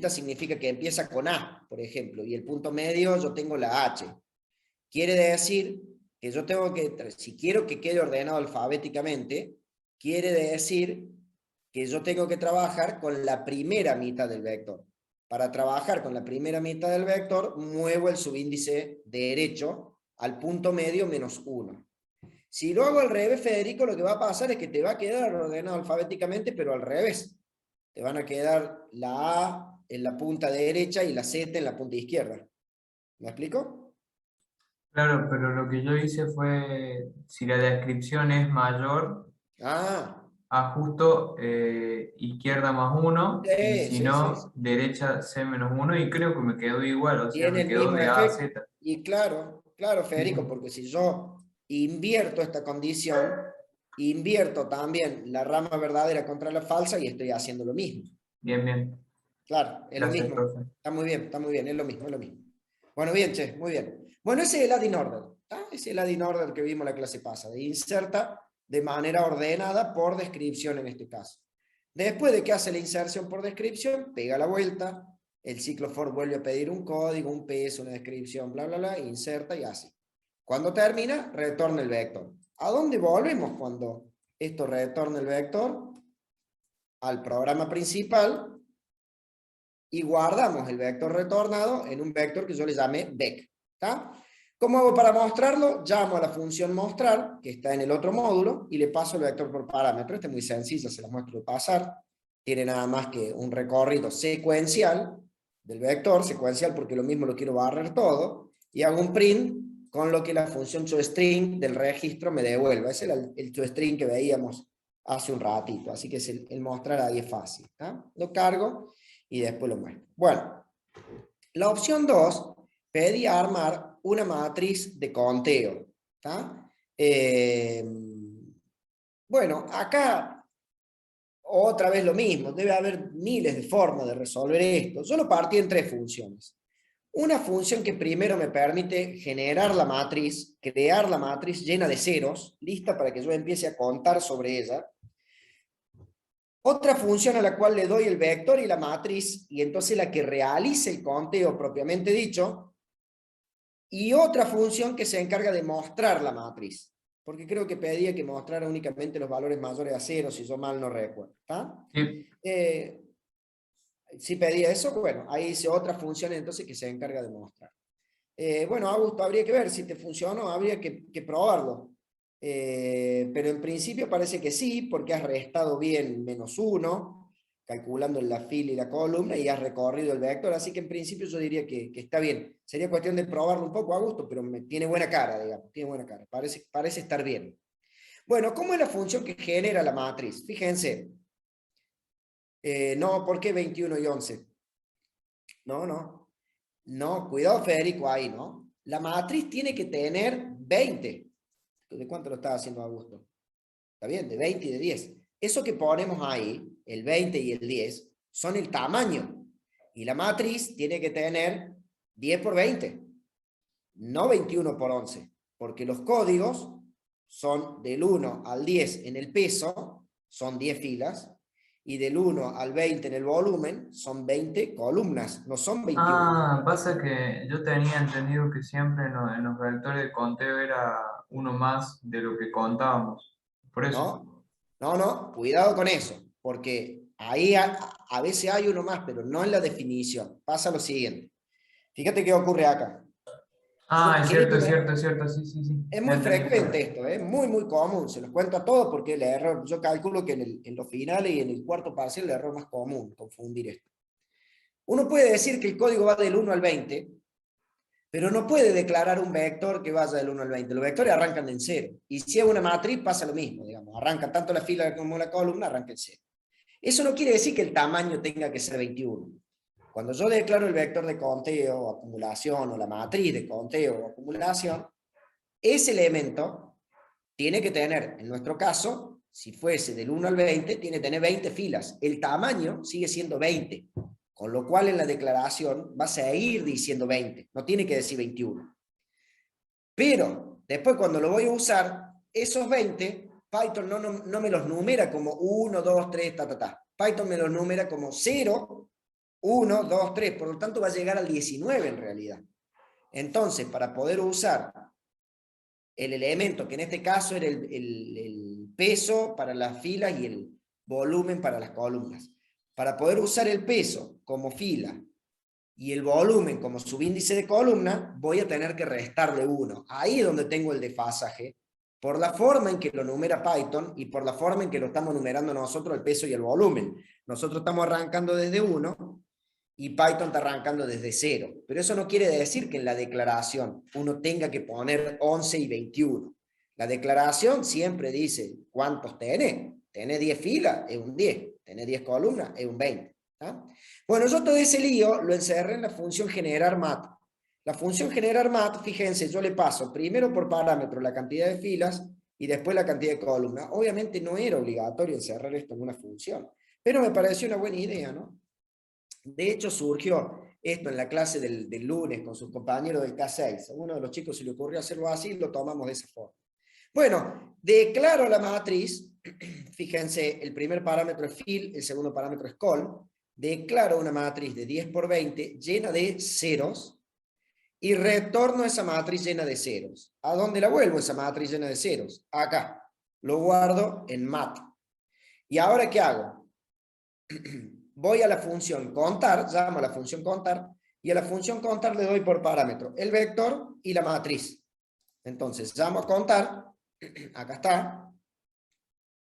significa que empieza con A, por ejemplo, y el punto medio yo tengo la H. Quiere decir que yo tengo que, si quiero que quede ordenado alfabéticamente, quiere decir que yo tengo que trabajar con la primera mitad del vector. Para trabajar con la primera mitad del vector, muevo el subíndice derecho al punto medio menos 1. Si lo hago al revés, Federico, lo que va a pasar es que te va a quedar ordenado alfabéticamente, pero al revés. Te van a quedar la A en la punta derecha y la Z en la punta izquierda. ¿Me explico? Claro, pero lo que yo hice fue, si la descripción es mayor, Ah, ajusto izquierda más 1 y sí, si sí, sí, sí. no, derecha C menos 1 y creo que me quedó igual, o sea, Tiene me el quedó mismo de A a efecto. Z. Y claro, Federico, porque si yo invierto esta condición, invierto también la rama verdadera contra la falsa y estoy haciendo lo mismo. Bien, bien. Claro, es lo Gracias, mismo. profe. Está muy bien, es lo mismo, es lo mismo. Bueno, bien, che, muy bien. Bueno, ese es el add-in order. ¿Tá? Ese es el add-in order que vimos en la clase pasada. Inserta de manera ordenada por descripción en este caso. Después de que hace la inserción por descripción, pega la vuelta, el ciclo for vuelve a pedir un código, un peso, una descripción, bla, bla, bla, inserta y hace. Cuando termina, retorna el vector. ¿A dónde volvemos cuando esto retorna el vector? Al programa principal y guardamos el vector retornado en un vector que yo le llamé vec. ¿Tá? ¿Cómo hago para mostrarlo? Llamo a la función mostrar, que está en el otro módulo, y le paso el vector por parámetro. Este es muy sencillo, se los muestro de pasar. Tiene nada más que un recorrido secuencial del vector, secuencial porque lo mismo lo quiero barrer todo, y hago un print con lo que la función toString del registro me devuelva. Ese era el toString que veíamos hace un ratito, así que el mostrar ahí es fácil. Lo cargo y después lo muestro. Bueno, la opción 2 pedía armar una matriz de conteo. Bueno, acá otra vez lo mismo, debe haber miles de formas de resolver esto. Yo lo partí en 3 funciones. Una función que primero me permite generar la matriz, crear la matriz llena de ceros, lista para que yo empiece a contar sobre ella. Otra función a la cual le doy el vector y la matriz, y entonces la que realice el conteo propiamente dicho. Y otra función que se encarga de mostrar la matriz, porque creo que pedía que mostrara únicamente los valores mayores a 0, si yo mal no recuerdo. Sí. Si pedía eso, bueno, ahí hice otra función entonces que se encarga de mostrar. Bueno, Augusto, habría que ver si te funcionó, habría que probarlo. Pero en principio parece que sí, porque has restado bien -1, calculando la fila y la columna, y has recorrido el vector, así que en principio yo diría que está bien. Sería cuestión de probarlo un poco, Augusto, pero tiene buena cara, digamos, tiene buena cara, parece estar bien. Bueno, ¿cómo es la función que genera la matriz? Fíjense. No, ¿por qué 21 y 11? No, cuidado Federico ahí, ¿no? La matriz tiene que tener 20. ¿De cuánto lo estaba haciendo Augusto? ¿Está bien? De 20 y de 10. Eso que ponemos ahí, el 20 y el 10, son el tamaño. Y la matriz tiene que tener 10 por 20, no 21 por 11, porque los códigos son del 1 al 10 en el peso, son 10 filas, y del 1 al 20 en el volumen son 20 columnas, no son 21. Ah, pasa que yo tenía entendido que siempre en los vectores de conteo era uno más de lo que contábamos. Por eso. No, cuidado con eso, porque ahí a veces hay uno más, pero no en la definición. Pasa lo siguiente. Fíjate qué ocurre acá. Ah, es cierto, sí. Es muy frecuente esto, es muy común, se los cuento a todos porque el error, yo calculo que en los finales y en el cuarto parcial el error más común, confundir esto. Uno puede decir que el código va del 1 al 20, pero no puede declarar un vector que vaya del 1 al 20. Los vectores arrancan en 0. Y si es una matriz pasa lo mismo, digamos, arranca tanto la fila como la columna, arranca en 0. Eso no quiere decir que el tamaño tenga que ser 21. Cuando yo declaro el vector de conteo o acumulación, o la matriz de conteo o acumulación, ese elemento tiene que tener, en nuestro caso, si fuese del 1 al 20, tiene que tener 20 filas. El tamaño sigue siendo 20, con lo cual en la declaración va a seguir diciendo 20, no tiene que decir 21. Pero después cuando lo voy a usar, esos 20, Python no me los numera como 1, 2, 3, Python me los numera como 0, 1, 2, 3, por lo tanto va a llegar al 19 en realidad. Entonces, para poder usar el elemento, que en este caso era el peso para las filas y el volumen para las columnas, para poder usar el peso como fila y el volumen como subíndice de columna, voy a tener que restarle 1. Ahí es donde tengo el desfasaje, por la forma en que lo numera Python y por la forma en que lo estamos numerando nosotros el peso y el volumen. Nosotros estamos arrancando desde 1 y Python está arrancando desde 0. Pero eso no quiere decir que en la declaración uno tenga que poner 11 y 21. La declaración siempre dice cuántos tenés. Tenés 10 filas, es un 10. Tenés 10 columnas, es un 20. Bueno, yo todo ese lío lo encerré en la función generar mat. La función generar mat, fíjense, yo le paso primero por parámetro la cantidad de filas y después la cantidad de columnas. Obviamente no era obligatorio encerrar esto en una función, pero me pareció una buena idea, ¿no? De hecho surgió esto en la clase del lunes con sus compañeros del K6. A uno de los chicos se le ocurrió hacerlo así y lo tomamos de esa forma. Bueno, declaro la matriz. Fíjense, el primer parámetro es fill, el segundo parámetro es call. Declaro una matriz de 10 por 20 llena de ceros y retorno esa matriz llena de ceros. ¿A dónde la vuelvo esa matriz llena de ceros? Acá. Lo guardo en mat. ¿Y ahora qué hago? Voy a la función contar, llamo a la función contar, y a la función contar le doy por parámetro el vector y la matriz. Entonces, llamo a contar, acá está,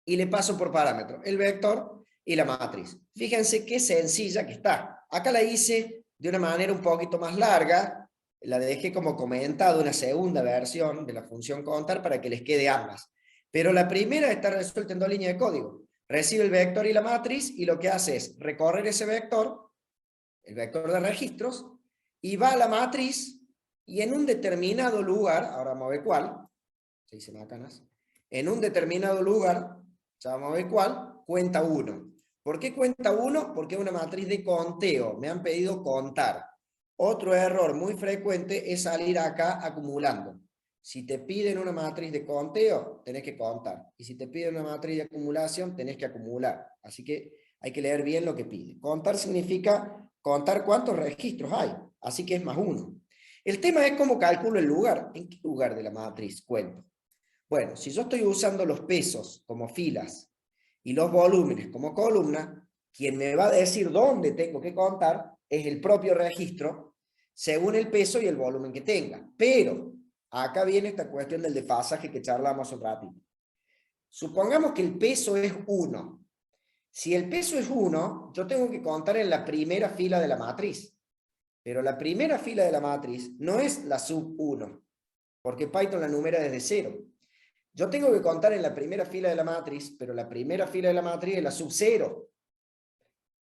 y le paso por parámetro el vector y la matriz. Fíjense qué sencilla que está. Acá la hice de una manera un poquito más larga, la dejé como comentado una segunda versión de la función contar para que les quede ambas. Pero la primera está resuelta en 2 líneas de código. Recibe el vector y la matriz y lo que hace es recorrer ese vector, el vector de registros, y va a la matriz y en un determinado lugar, ahora vamos a ver cuál, se dice macanas, en un determinado lugar, ya vamos a ver cuál, cuenta 1. ¿Por qué cuenta 1? Porque es una matriz de conteo, me han pedido contar. Otro error muy frecuente es salir acá acumulando. Si te piden una matriz de conteo, tenés que contar. Y si te piden una matriz de acumulación, tenés que acumular. Así que hay que leer bien lo que pide. Contar significa contar cuántos registros hay. Así que es más 1. El tema es cómo calculo el lugar. ¿En qué lugar de la matriz cuento? Bueno, si yo estoy usando los pesos como filas y los volúmenes como columna, quien me va a decir dónde tengo que contar es el propio registro según el peso y el volumen que tenga. Pero acá viene esta cuestión del desfasaje que charlamos un ratito. Supongamos que el peso es 1. Si el peso es 1, yo tengo que contar en la primera fila de la matriz. Pero la primera fila de la matriz no es la sub 1, porque Python la numera desde 0. Yo tengo que contar en la primera fila de la matriz, pero la primera fila de la matriz es la sub 0.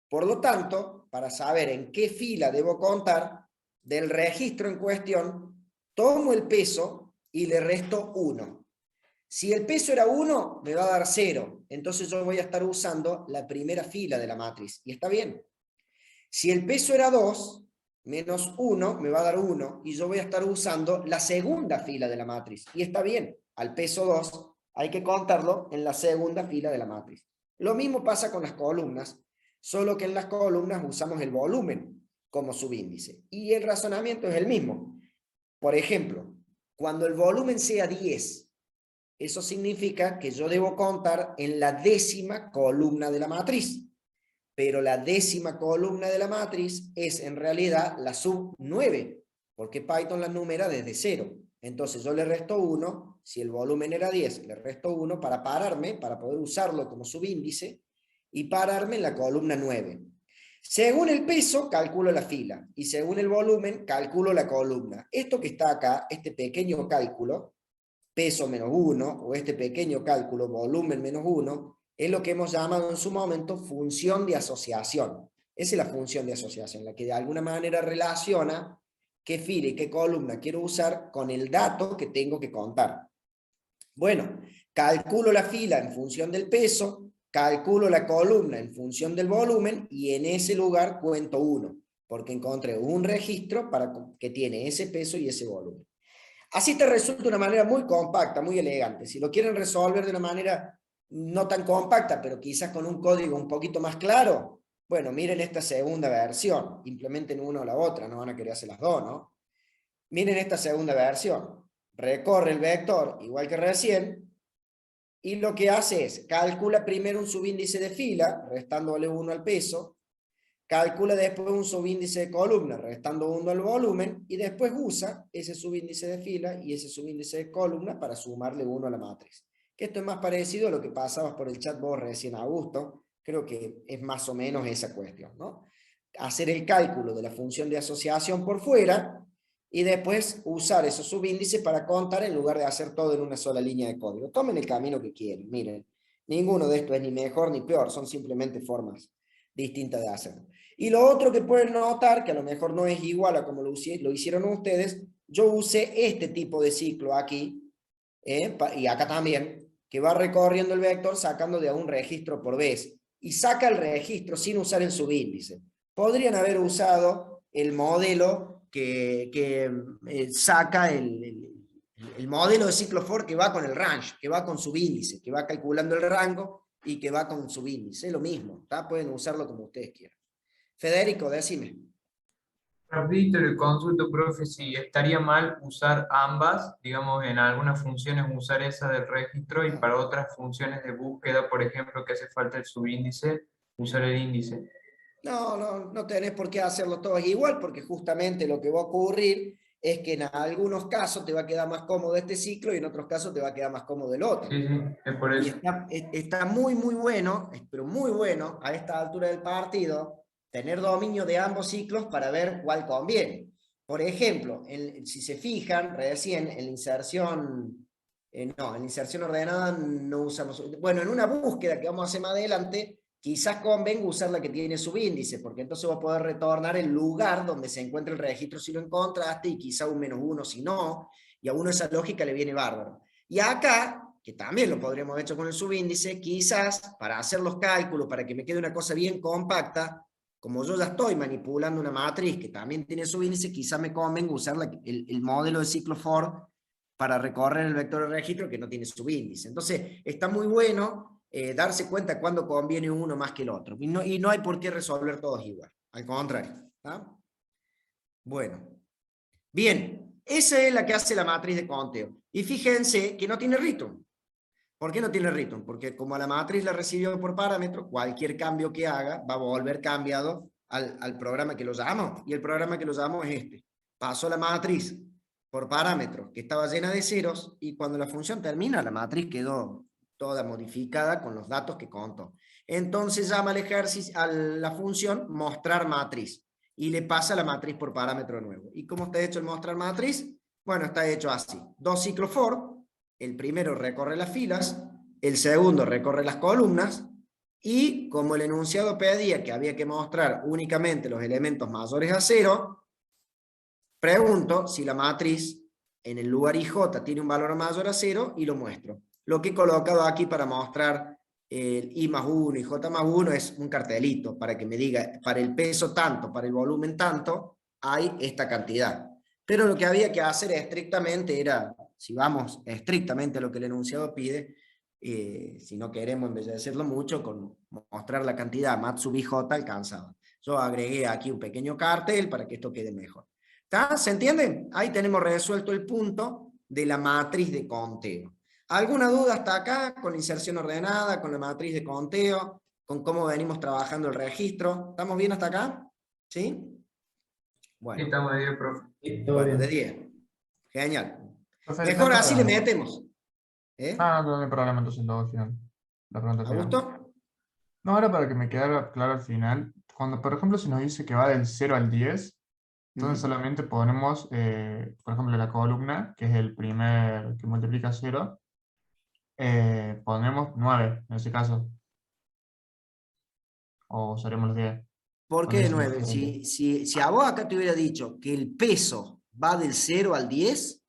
Por lo tanto, para saber en qué fila debo contar del registro en cuestión, tomo el peso y le resto 1. Si el peso era 1, me va a dar 0. Entonces yo voy a estar usando la primera fila de la matriz. Y está bien. Si el peso era 2, menos 1 me va a dar 1. Y yo voy a estar usando la segunda fila de la matriz. Y está bien. Al peso 2 hay que contarlo en la segunda fila de la matriz. Lo mismo pasa con las columnas, solo que en las columnas usamos el volumen como subíndice. Y el razonamiento es el mismo. Por ejemplo, cuando el volumen sea 10, eso significa que yo debo contar en la 10ª columna de la matriz. Pero la 10ª columna de la matriz es en realidad la sub 9, porque Python la numera desde 0. Entonces yo le resto 1, si el volumen era 10, le resto 1 para pararme, para poder usarlo como subíndice, y pararme en la columna 9. Según el peso, calculo la fila, y según el volumen, calculo la columna. Esto que está acá, este pequeño cálculo, peso menos 1, o este pequeño cálculo, volumen menos 1, es lo que hemos llamado en su momento función de asociación. Esa es la función de asociación, la que de alguna manera relaciona qué fila y qué columna quiero usar con el dato que tengo que contar. Bueno, calculo la fila en función del peso, calculo la columna en función del volumen y en ese lugar cuento 1, porque encontré un registro que tiene ese peso y ese volumen. Así te resulta de una manera muy compacta, muy elegante. Si lo quieren resolver de una manera no tan compacta, pero quizás con un código un poquito más claro, bueno, miren esta segunda versión, implementen una o la otra, no van a querer hacer las dos, ¿no? Miren esta segunda versión, recorre el vector igual que recién, y lo que hace es, calcula primero un subíndice de fila, restándole 1 al peso, calcula después un subíndice de columna, restando 1 al volumen, y después usa ese subíndice de fila y ese subíndice de columna para sumarle 1 a la matriz. Que esto es más parecido a lo que pasabas por el chat vos recién, Augusto. Creo que es más o menos esa cuestión, ¿no? Hacer el cálculo de la función de asociación por fuera y después usar esos subíndices para contar en lugar de hacer todo en una sola línea de código. Tomen el camino que quieren, miren. Ninguno de estos es ni mejor ni peor, son simplemente formas distintas de hacerlo. Y lo otro que pueden notar, que a lo mejor no es igual a como lo hicieron ustedes, yo usé este tipo de ciclo aquí, y acá también, que va recorriendo el vector sacando de un registro por vez, y saca el registro sin usar el subíndice. Podrían haber usado el modelo que saca el modelo de ciclo for que va con el range, que va con subíndice, que va calculando el rango y que va con subíndice. Es lo mismo, ¿está? Pueden usarlo como ustedes quieran. Federico, decime. Rapidito le consulto, profe, si estaría mal usar ambas, digamos, en algunas funciones usar esa del registro y para otras funciones de búsqueda, por ejemplo, que hace falta el subíndice, usar el índice. No tenés por qué hacerlo todos igual, porque justamente lo que va a ocurrir es que en algunos casos te va a quedar más cómodo este ciclo y en otros casos te va a quedar más cómodo el otro. Sí, es por Y eso. está muy bueno, pero muy bueno a esta altura del partido, tener dominio de ambos ciclos para ver cuál conviene. Por ejemplo, si se fijan, recién en la inserción, en la inserción ordenada no usamos, bueno, en una búsqueda que vamos a hacer más adelante, quizás convenga usar la que tiene subíndice, porque entonces va a poder retornar el lugar donde se encuentra el registro si lo encontraste y quizá un -1 si no, y a uno esa lógica le viene bárbaro. Y acá, que también lo podríamos haber hecho con el subíndice, quizás para hacer los cálculos, para que me quede una cosa bien compacta, como yo ya estoy manipulando una matriz que también tiene subíndice, quizás me convenga usar el modelo de ciclo Ford para recorrer el vector de registro que no tiene subíndice. Entonces, está muy bueno darse cuenta cuándo conviene uno más que el otro. Y no hay por qué resolver todos igual. Al contrario. ¿Tá? Bueno. Bien. Esa es la que hace la matriz de conteo. Y fíjense que no tiene return. ¿Por qué no tiene return? Porque como la matriz la recibió por parámetro, cualquier cambio que haga va a volver cambiado al programa que lo llamó. Y el programa que lo llamó es este. Pasó la matriz por parámetro que estaba llena de ceros y cuando la función termina, la matriz quedó toda modificada con los datos que contó. Entonces llama al ejercicio, a la función mostrar matriz y le pasa la matriz por parámetro nuevo. ¿Y cómo está hecho el mostrar matriz? Bueno, está hecho así. Dos ciclos for, el primero recorre las filas, el segundo recorre las columnas y como el enunciado pedía que había que mostrar únicamente los elementos mayores a 0, pregunto si la matriz en el lugar IJ tiene un valor mayor a 0 y lo muestro. Lo que he colocado aquí para mostrar el I más 1 y J más 1 es un cartelito para que me diga para el peso tanto, para el volumen tanto, hay esta cantidad. Pero lo que había que hacer estrictamente era, si vamos estrictamente a lo que el enunciado pide, si no queremos embellecerlo mucho, con mostrar la cantidad Matsubi J alcanzada. Yo agregué aquí un pequeño cartel para que esto quede mejor. ¿Está? ¿Se entiende? Ahí tenemos resuelto el punto de la matriz de conteo. ¿Alguna duda hasta acá con la inserción ordenada, con la matriz de conteo, con cómo venimos trabajando el registro? ¿Estamos bien hasta acá? ¿Sí? Bueno, Estamos bien, profe. Sí, todo bueno, de bien. 10. Genial. Profe, Mejor no hay así le problema. metemos. ¿Eh? No hay problema entonces luego al final. La pregunta al ¿A final. gusto? No, era para que me quedara claro al final. Cuando, por ejemplo, si nos dice que va del 0 al 10, entonces solamente ponemos, por ejemplo, la columna, que es el primer que multiplica 0, ponemos 9 en ese caso. O usaremos los 10. ¿Por Cuando qué dice 9? Si a vos acá te hubiera dicho que el peso va del 0 al 10,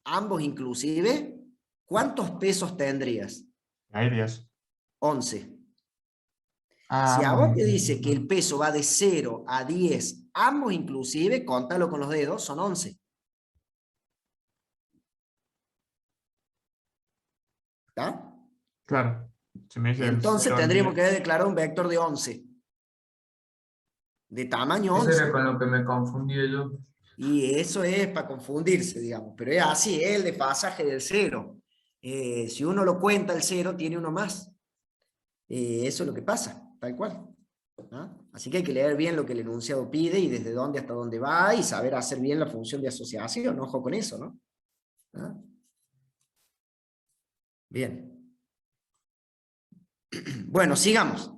ambos inclusive, ¿cuántos pesos tendrías? Hay 10. 11. Ah, Si a ambos vos te dice que inclusive. el peso va de 0 a 10, ambos inclusive, contalo con los dedos, son 11. ¿Está? Claro. Si me dice del Entonces 0 al tendríamos 10. que declarar un vector de 11. De tamaño Eso era 11. con lo que me confundí yo. Y eso es para confundirse, digamos. Pero es así, es el desfasaje del 0. Si uno lo cuenta el 0, tiene uno más. Eso es lo que pasa, tal cual. ¿Ah? Así que hay que leer bien lo que el enunciado pide y desde dónde hasta dónde va y saber hacer bien la función de asociación. Ojo con eso, ¿no? ¿Ah? Bien. Bueno, sigamos.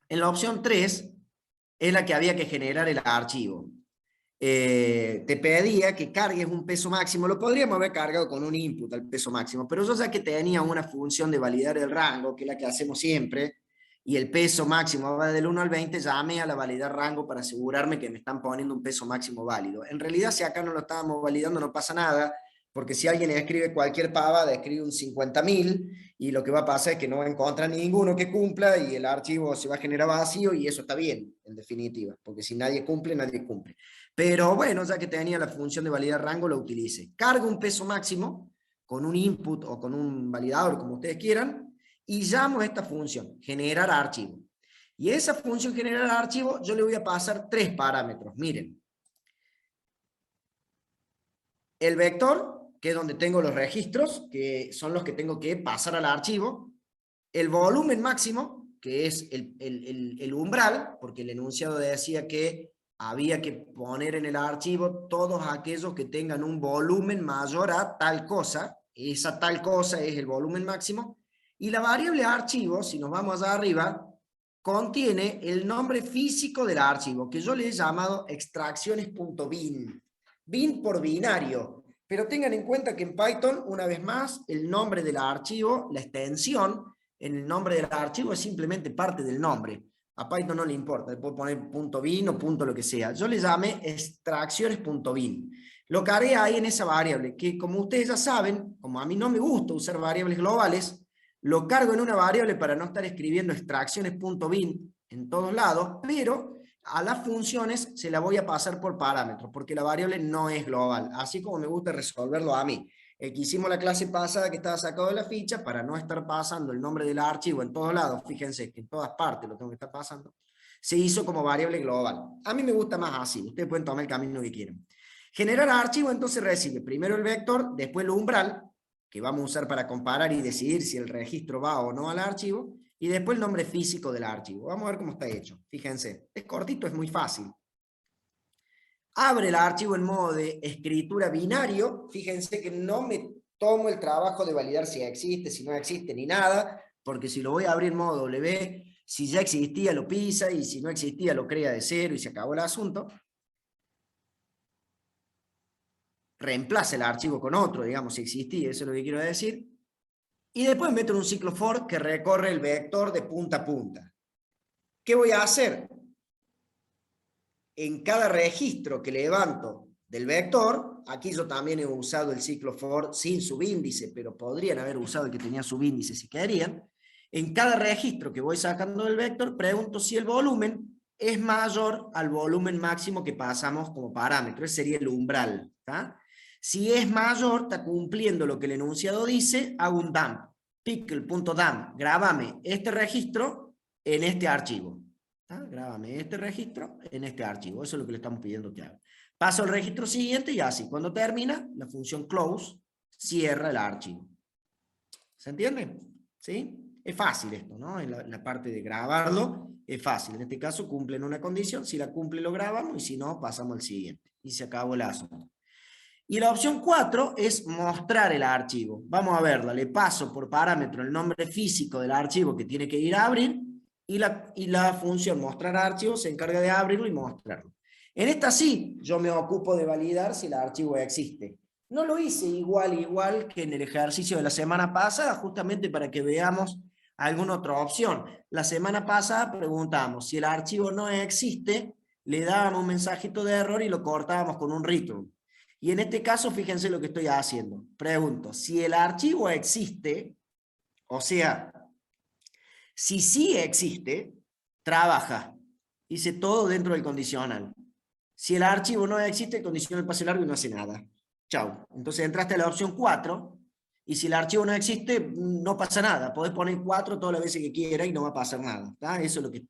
En la opción 3 es la que había que generar el archivo. Te pedía que cargues un peso máximo. Lo podríamos haber cargado con un input al peso máximo, pero yo ya que tenía una función de validar el rango, que es la que hacemos siempre, y el peso máximo va del 1 al 20, llamé a la validar rango para asegurarme que me están poniendo un peso máximo válido. En realidad, si acá no lo estábamos validando, no pasa nada, porque si alguien escribe cualquier pavada, escribe un 50.000, y lo que va a pasar es que no va a encontrar ninguno que cumpla, y el archivo se va a generar vacío, y eso está bien, en definitiva, porque si nadie cumple, nadie cumple. Pero bueno, ya que tenía la función de validar rango, lo utilice. Cargo un peso máximo con un input o con un validador, como ustedes quieran, y llamo a esta función, generar archivo. Y a esa función generar archivo yo le voy a pasar 3 parámetros. Miren. El vector, que es donde tengo los registros, que son los que tengo que pasar al archivo. El volumen máximo, que es el umbral, porque el enunciado decía que había que poner en el archivo todos aquellos que tengan un volumen mayor a tal cosa. Esa tal cosa es el volumen máximo. Y la variable archivo, si nos vamos allá arriba, contiene el nombre físico del archivo, que yo le he llamado extracciones.bin. Bin por binario. Pero tengan en cuenta que en Python, una vez más, el nombre del archivo, la extensión en el nombre del archivo es simplemente parte del nombre. A Python no le importa, le puedo poner .bin o punto lo que sea. Yo le llamé extracciones.bin. Lo cargué ahí en esa variable, que como ustedes ya saben, como a mí no me gusta usar variables globales, lo cargo en una variable para no estar escribiendo extracciones.bin en todos lados, pero a las funciones se la voy a pasar por parámetros, porque la variable no es global, así como me gusta resolverlo a mí. El que hicimos la clase pasada que estaba sacado de la ficha, para no estar pasando el nombre del archivo en todos lados, fíjense que en todas partes lo tengo que estar pasando, se hizo como variable global. A mí me gusta más así, ustedes pueden tomar el camino que quieran. Generar archivo entonces recibe primero el vector, después el umbral, que vamos a usar para comparar y decidir si el registro va o no al archivo, y después el nombre físico del archivo. Vamos a ver cómo está hecho. Fíjense, es cortito, es muy fácil. Abre el archivo en modo de escritura binario. Fíjense que no me tomo el trabajo de validar si existe, si no existe, ni nada, porque si lo voy a abrir en modo W, si ya existía lo pisa, y si no existía lo crea de cero y se acabó el asunto. Reemplaza el archivo con otro, digamos, si existía, eso es lo que quiero decir. Y después meto un ciclo for que recorre el vector de punta a punta. ¿Qué voy a hacer? En cada registro que levanto del vector, aquí yo también he usado el ciclo for sin subíndice, pero podrían haber usado el que tenía subíndice si querían. En cada registro que voy sacando del vector, pregunto si el volumen es mayor al volumen máximo que pasamos como parámetro. Ese sería el umbral, ¿tá? Si es mayor, está cumpliendo lo que el enunciado dice, hago un dump. Pickle.dump, grábame este registro en este archivo. Grábame este registro en este archivo. Eso es lo que le estamos pidiendo que haga. Paso al registro siguiente y así. Cuando termina, la función close cierra el archivo. ¿Se entiende? ¿Sí? Es fácil esto, ¿no? En la parte de grabarlo es fácil. En este caso cumplen una condición. Si la cumple lo grabamos y si no pasamos al siguiente. Y se acabó el asunto. Y la opción 4 es mostrar el archivo. Vamos a verla. Le paso por parámetro el nombre físico del archivo que tiene que ir a abrir y la función mostrar archivo se encarga de abrirlo y mostrarlo. En esta sí, yo me ocupo de validar si el archivo existe. No lo hice igual que en el ejercicio de la semana pasada, justamente para que veamos alguna otra opción. La semana pasada preguntamos si el archivo no existe, le dábamos un mensajito de error y lo cortábamos con un return. Y en este caso, fíjense lo que estoy haciendo. Pregunto, si el archivo existe, o sea, si sí existe, trabaja. Hice todo dentro del condicional. Si el archivo no existe, el condicional pase largo y no hace nada. Chau. Entonces entraste a la opción 4, y si el archivo no existe, no pasa nada. Podés poner 4 todas las veces que quieras y no va a pasar nada. ¿Tá? Eso es lo que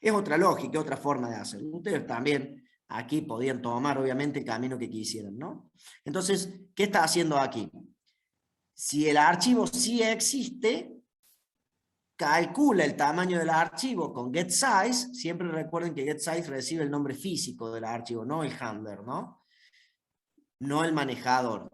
es otra lógica, otra forma de hacerlo. Ustedes también aquí podían tomar, obviamente, el camino que quisieran, ¿no? Entonces, ¿qué está haciendo aquí? Si el archivo sí existe, calcula el tamaño del archivo con getSize. Siempre recuerden que getSize recibe el nombre físico del archivo, no el handler, ¿no? No el manejador.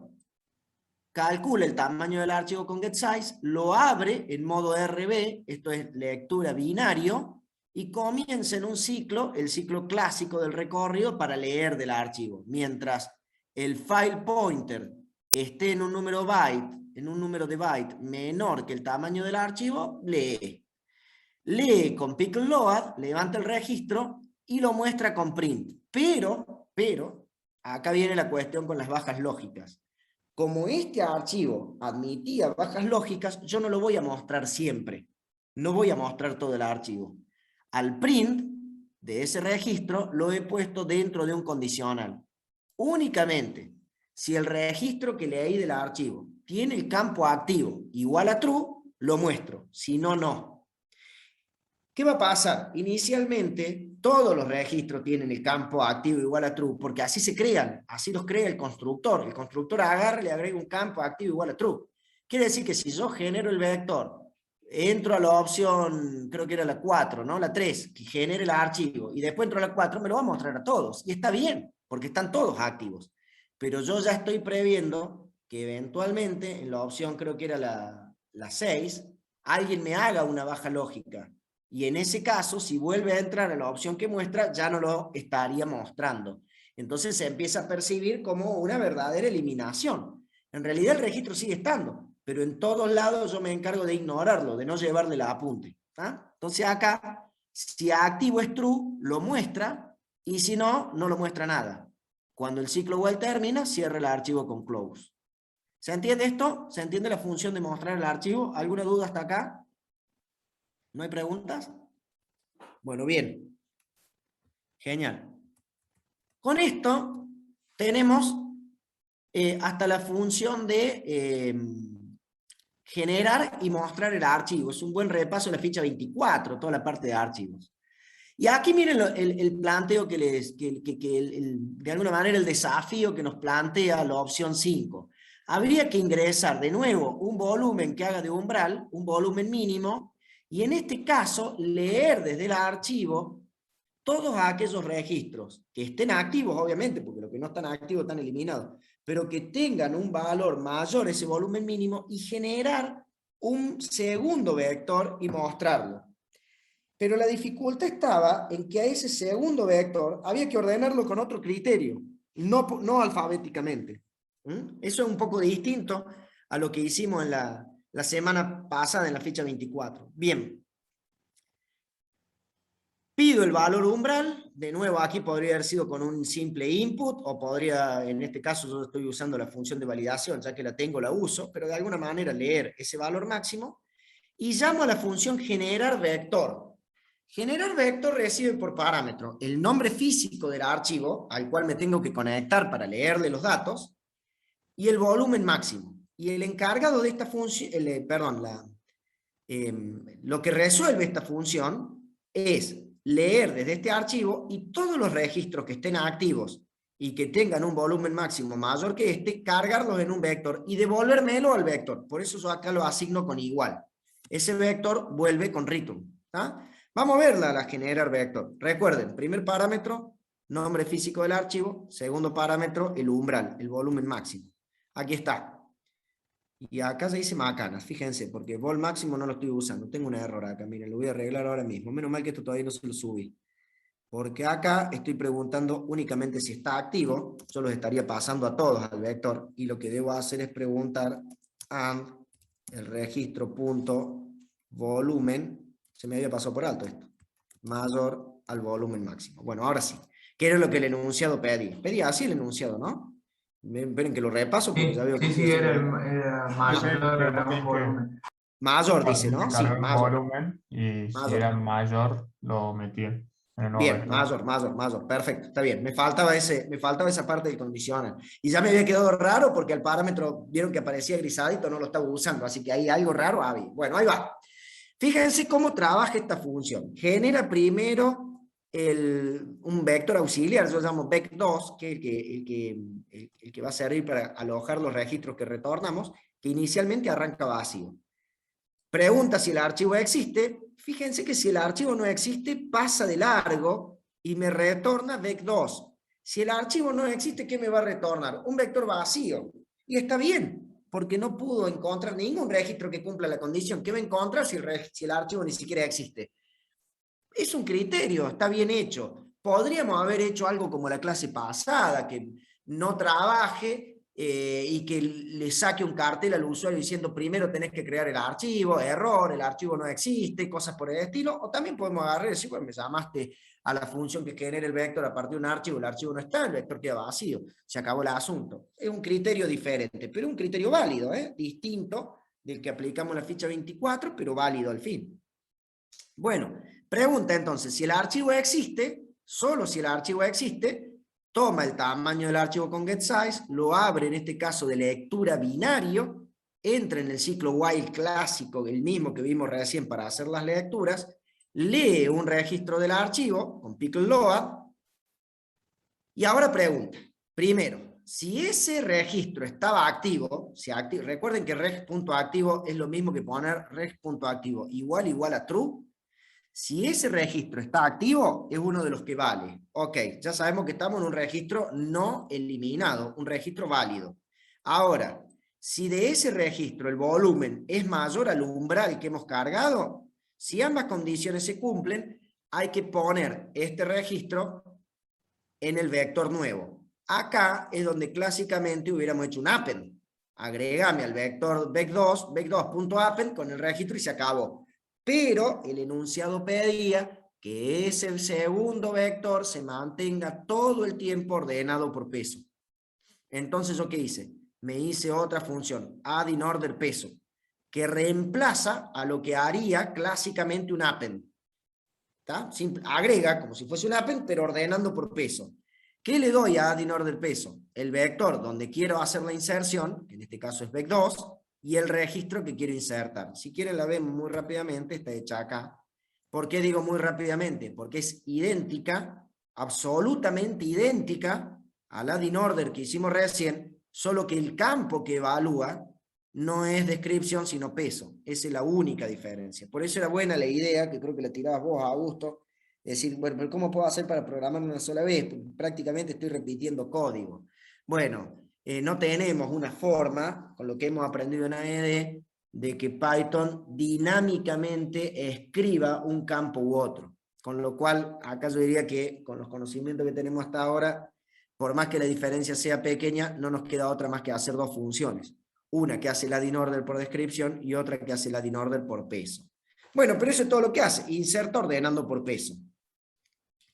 Calcula el tamaño del archivo con getSize, lo abre en modo RB, esto es lectura binario, y comienza en un ciclo, el ciclo clásico del recorrido para leer del archivo. Mientras el file pointer esté en un número de byte menor que el tamaño del archivo, lee. Lee con pickle load, levanta el registro y lo muestra con print. Pero, acá viene la cuestión con las bajas lógicas. Como este archivo admitía bajas lógicas, yo no lo voy a mostrar siempre. No voy a mostrar todo el archivo. Al print de ese registro lo he puesto dentro de un condicional. Únicamente si el registro que leí del archivo tiene el campo activo igual a true, lo muestro. Si no, no. ¿Qué va a pasar? Inicialmente todos los registros tienen el campo activo igual a true, porque así se crean, así los crea el constructor. El constructor agarra y le agrega un campo activo igual a true. Quiere decir que si yo genero el vector entro a la opción, creo que era la 4, ¿no? La 3, que genere el archivo, y después entro a la 4, me lo va a mostrar a todos, y está bien, porque están todos activos. Pero yo ya estoy previendo que eventualmente, en la opción creo que era la 6, alguien me haga una baja lógica. Y en ese caso, si vuelve a entrar a la opción que muestra, ya no lo estaría mostrando. Entonces se empieza a percibir como una verdadera eliminación. En realidad el registro sigue estando, pero en todos lados yo me encargo de ignorarlo, de no llevarle la apunte. ¿Ah? Entonces acá, si activo es true, lo muestra, y si no, no lo muestra nada. Cuando el ciclo while termina, cierra el archivo con close. ¿Se entiende esto? ¿Se entiende la función de mostrar el archivo? ¿Alguna duda hasta acá? ¿No hay preguntas? Bueno, bien. Genial. Con esto tenemos hasta la función de generar y mostrar el archivo. Es un buen repaso de la ficha 24, toda la parte de archivos. Y aquí miren el planteo que de alguna manera el desafío que nos plantea la opción 5. Habría que ingresar de nuevo un volumen que haga de umbral, un volumen mínimo, y en este caso leer desde el archivo todos aquellos registros que estén activos, obviamente, porque los que no están activos están eliminados, pero que tengan un valor mayor a ese volumen mínimo y generar un segundo vector y mostrarlo. Pero la dificultad estaba en que a ese segundo vector había que ordenarlo con otro criterio, no alfabéticamente. Eso es un poco distinto a lo que hicimos en la semana pasada en la ficha 24. Bien. Pido el valor umbral, de nuevo aquí podría haber sido con un simple input, o podría, en este caso yo estoy usando la función de validación, ya que la tengo, la uso, pero de alguna manera leer ese valor máximo, y llamo a la función generar vector. Generar vector recibe por parámetro el nombre físico del archivo, al cual me tengo que conectar para leerle los datos, y el volumen máximo. Y el encargado de esta función, lo que resuelve esta función es leer desde este archivo y todos los registros que estén activos y que tengan un volumen máximo mayor que este, cargarlos en un vector y devolvérmelo al vector. Por eso yo acá lo asigno con igual. Ese vector vuelve con return. ¿Tá? Vamos a verla, la generar vector. Recuerden, primer parámetro, nombre físico del archivo. Segundo parámetro, el umbral, el volumen máximo. Aquí está. Y acá se dice macanas, fíjense, porque vol máximo no lo estoy usando. Tengo un error acá, miren, lo voy a arreglar ahora mismo. Menos mal que esto todavía no se lo subí. Porque acá estoy preguntando únicamente si está activo. Yo los estaría pasando a todos al vector. Y lo que debo hacer es preguntar and el registro punto volumen. Se me había pasado por alto esto. Mayor al volumen máximo. Bueno, ahora sí. ¿Qué era lo que el enunciado pedía? Pedía así el enunciado, ¿no? Esperen que lo repaso porque ya veo que... Sí, era mayor, era un volumen. Mayor dice, ¿no? Sí, Cargar un mayor. volumen y si Mayor. era mayor lo metí en el nuevo Bien, vector. mayor, perfecto, está bien. Me faltaba esa parte del condicional. Y ya me había quedado raro porque el parámetro, vieron que aparecía grisadito, no lo estaba usando, así que hay algo raro había. Bueno, ahí va. Fíjense cómo trabaja esta función. Genera primero un vector auxiliar, yo llamo vec2, que es el que va a servir para alojar los registros que retornamos, que inicialmente arranca vacío. Pregunta si el archivo existe. Fíjense que si el archivo no existe, pasa de largo y me retorna vec2. Si el archivo no existe, ¿qué me va a retornar? Un vector vacío. Y está bien, porque no pudo encontrar ningún registro que cumpla la condición. ¿Qué va a encontrar si el archivo ni siquiera existe? Es un criterio, está bien hecho. Podríamos haber hecho algo como la clase pasada, que no trabaje y que le saque un cartel al usuario diciendo primero tenés que crear el archivo, error, el archivo no existe, cosas por el estilo. O también podemos agarrar y decir, bueno, me llamaste a la función que genera el vector a partir de un archivo, el archivo no está, el vector queda vacío, se acabó el asunto. Es un criterio diferente, pero un criterio válido, distinto del que aplicamos en la ficha 24, pero válido al fin. Bueno, pregunta entonces, si el archivo existe, solo si el archivo existe, toma el tamaño del archivo con getSize, lo abre en este caso de lectura binario, entra en el ciclo while clásico, el mismo que vimos recién para hacer las lecturas, lee un registro del archivo con pickle load, y ahora pregunta, primero, si ese registro estaba activo, recuerden que reg.activo es lo mismo que poner reg.activo igual a true. Si ese registro está activo, es uno de los que vale. Ok, ya sabemos que estamos en un registro no eliminado, un registro válido. Ahora, si de ese registro el volumen es mayor al umbral que hemos cargado, si ambas condiciones se cumplen, hay que poner este registro en el vector nuevo. Acá es donde clásicamente hubiéramos hecho un append. Agregame al vector vec2.append con el registro y se acabó. Pero el enunciado pedía que ese segundo vector se mantenga todo el tiempo ordenado por peso. Entonces, ¿yo qué hice? Me hice otra función, add in order peso, que reemplaza a lo que haría clásicamente un append. Agrega como si fuese un append, pero ordenando por peso. ¿Qué le doy a add in order peso? El vector donde quiero hacer la inserción, que en este caso es vec2, y el registro que quiero insertar. Si quieren la vemos muy rápidamente, está hecha acá. ¿Por qué digo muy rápidamente? Porque es idéntica, absolutamente idéntica al add in order que hicimos recién, solo que el campo que evalúa no es descripción, sino peso. Esa es la única diferencia. Por eso era buena la idea, que creo que la tirabas vos, Augusto, es decir, bueno, pero ¿cómo puedo hacer para programar una sola vez? Porque prácticamente estoy repitiendo código. Bueno, no tenemos una forma, con lo que hemos aprendido en AED, de que Python dinámicamente escriba un campo u otro. Con lo cual, acá yo diría que con los conocimientos que tenemos hasta ahora, por más que la diferencia sea pequeña, no nos queda otra más que hacer dos funciones. Una que hace el add in order por descripción y otra que hace el add in order por peso. Bueno, pero eso es todo lo que hace. Inserta ordenando por peso.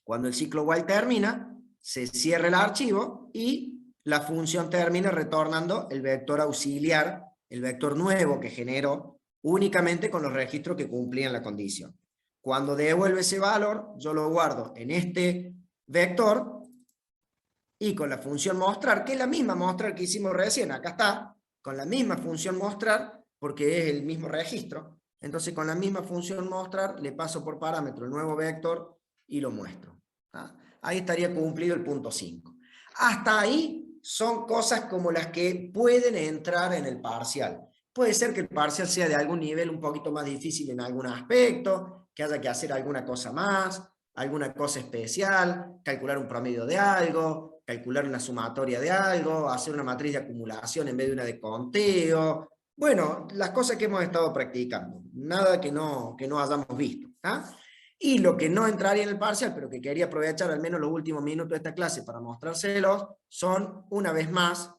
Cuando el ciclo while termina, se cierra el archivo y la función termina retornando el vector auxiliar, el vector nuevo que generó únicamente con los registros que cumplían la condición. Cuando devuelve ese valor, yo lo guardo en este vector y con la función mostrar, que es la misma mostrar que hicimos recién, acá está, con la misma función mostrar, porque es el mismo registro. Entonces con la misma función mostrar le paso por parámetro el nuevo vector y lo muestro. Ahí estaría cumplido el punto 5. Hasta ahí son cosas como las que pueden entrar en el parcial. Puede ser que el parcial sea de algún nivel un poquito más difícil en algún aspecto, que haya que hacer alguna cosa más, alguna cosa especial, calcular un promedio de algo, calcular una sumatoria de algo, hacer una matriz de acumulación en vez de una de conteo. Bueno, las cosas que hemos estado practicando. Nada que no hayamos visto. Y lo que no entraría en el parcial, pero que quería aprovechar al menos los últimos minutos de esta clase para mostrárselos, son, una vez más,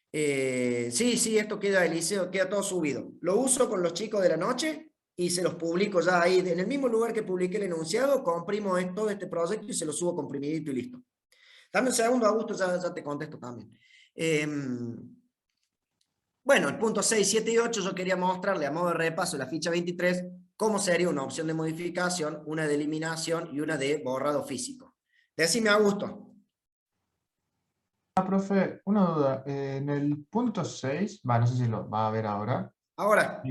sí, esto queda del liceo, queda todo subido. Lo uso con los chicos de la noche y se los publico ya ahí, en el mismo lugar que publiqué el enunciado, comprimo todo este proyecto y se lo subo comprimidito y listo. Dame un segundo, Augusto, ya te contesto también. Bueno, el punto 6, 7 y 8 yo quería mostrarle a modo de repaso la ficha 23 cómo sería una opción de modificación, una de eliminación y una de borrado físico. Decime, Augusto. Profe, una duda. En el punto 6, no sé si lo va a ver ahora. Ahora.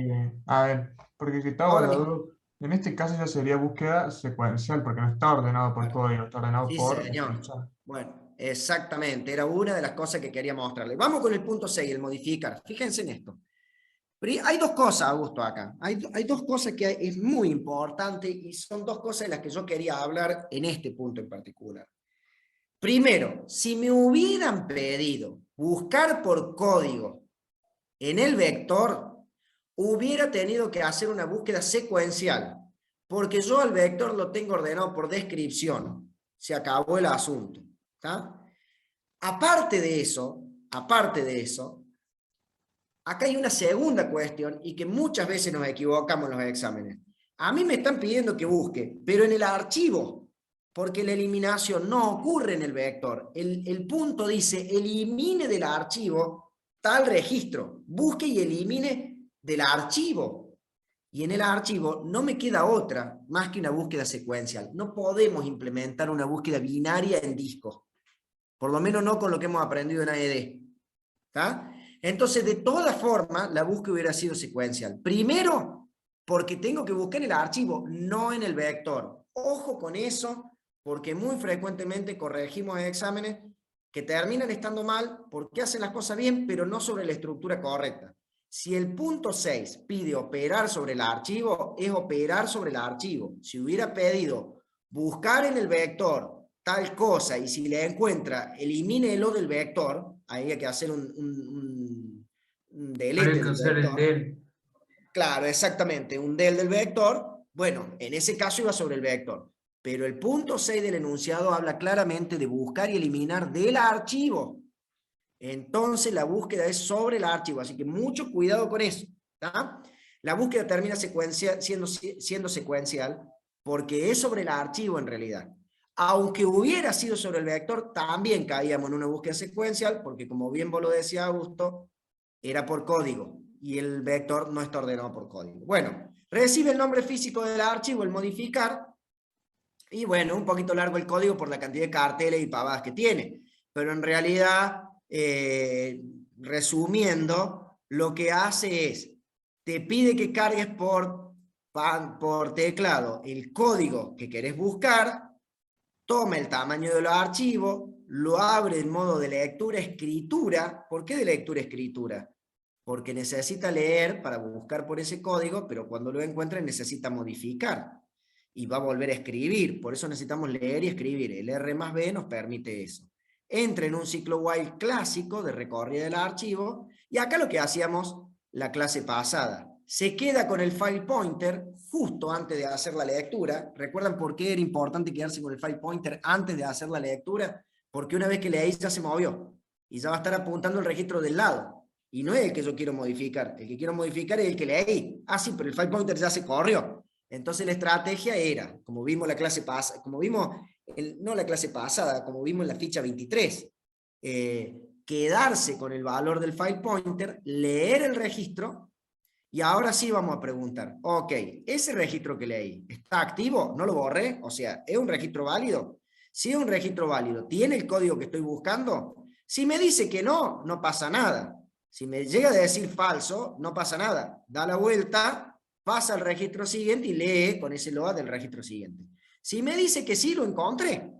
A ver, porque que estaba la duda. En este caso ya sería búsqueda secuencial, porque no está ordenado por código, está ordenado por señor. ficha. Bueno, exactamente, era una de las cosas que quería mostrarle. Vamos con el punto 6, el modificar. Fíjense en esto. Pero hay dos cosas, Augusto, acá. Hay dos cosas que es muy importante y son dos cosas de las que yo quería hablar en este punto en particular. Primero, si me hubieran pedido buscar por código en el vector, hubiera tenido que hacer una búsqueda secuencial, porque yo al vector lo tengo ordenado por descripción. Se acabó el asunto. ¿Está? Aparte de eso, acá hay una segunda cuestión y que muchas veces nos equivocamos en los exámenes. A mí me están pidiendo que busque, pero en el archivo, porque la eliminación no ocurre en el vector. El punto dice, elimine del archivo tal registro, busque y elimine del archivo. Y en el archivo no me queda otra más que una búsqueda secuencial. No podemos implementar una búsqueda binaria en disco. Por lo menos no con lo que hemos aprendido en AED. ¿Está? Entonces, de todas formas, la búsqueda hubiera sido secuencial. Primero, porque tengo que buscar en el archivo, no en el vector. Ojo con eso, porque muy frecuentemente corregimos exámenes que terminan estando mal porque hacen las cosas bien, pero no sobre la estructura correcta. Si el punto 6 pide operar sobre el archivo, es operar sobre el archivo. Si hubiera pedido buscar en el vector tal cosa y si le encuentra, elimínelo del vector, ahí hay que hacer un delete Habría que del usar el vector. del. Claro, exactamente, un del vector. Bueno, en ese caso iba sobre el vector. Pero el punto 6 del enunciado habla claramente de buscar y eliminar del archivo. Entonces la búsqueda es sobre el archivo, así que mucho cuidado con eso. ¿Tá? La búsqueda termina siendo secuencial porque es sobre el archivo en realidad. Aunque hubiera sido sobre el vector, también caíamos en una búsqueda secuencial porque, como bien vos lo decías, Augusto, era por código y el vector no está ordenado por código. Bueno, recibe el nombre físico del archivo, el modificar, y bueno, un poquito largo el código por la cantidad de carteles y pavadas que tiene, pero en realidad, resumiendo, lo que hace es, te pide que cargues por teclado el código que querés buscar, toma el tamaño de los archivos, lo abre en modo de lectura-escritura. ¿Por qué de lectura-escritura? Porque necesita leer para buscar por ese código, pero cuando lo encuentre necesita modificar y va a volver a escribir. Por eso necesitamos leer y escribir. El R+B nos permite eso. Entra en un ciclo while clásico de recorrida del archivo, y acá lo que hacíamos la clase pasada. Se queda con el file pointer justo antes de hacer la lectura. ¿Recuerdan por qué era importante quedarse con el file pointer antes de hacer la lectura? Porque una vez que leí ya se movió y ya va a estar apuntando el registro del lado. Y no es el que yo quiero modificar. El que quiero modificar es el que leí. Ah, sí, pero el file pointer ya se corrió. Entonces la estrategia era, como vimos la clase pasada, como vimos, no la clase pasada, como vimos en la ficha 23, quedarse con el valor del file pointer, leer el registro. Y ahora sí vamos a preguntar, ok, ¿ese registro que leí está activo? ¿No lo borré? O sea, ¿es un registro válido? Si es un registro válido, ¿tiene el código que estoy buscando? Si me dice que no, no pasa nada. Si me llega a decir falso, no pasa nada. Da la vuelta, pasa al registro siguiente y lee con ese load del registro siguiente. Si me dice que sí, lo encontré.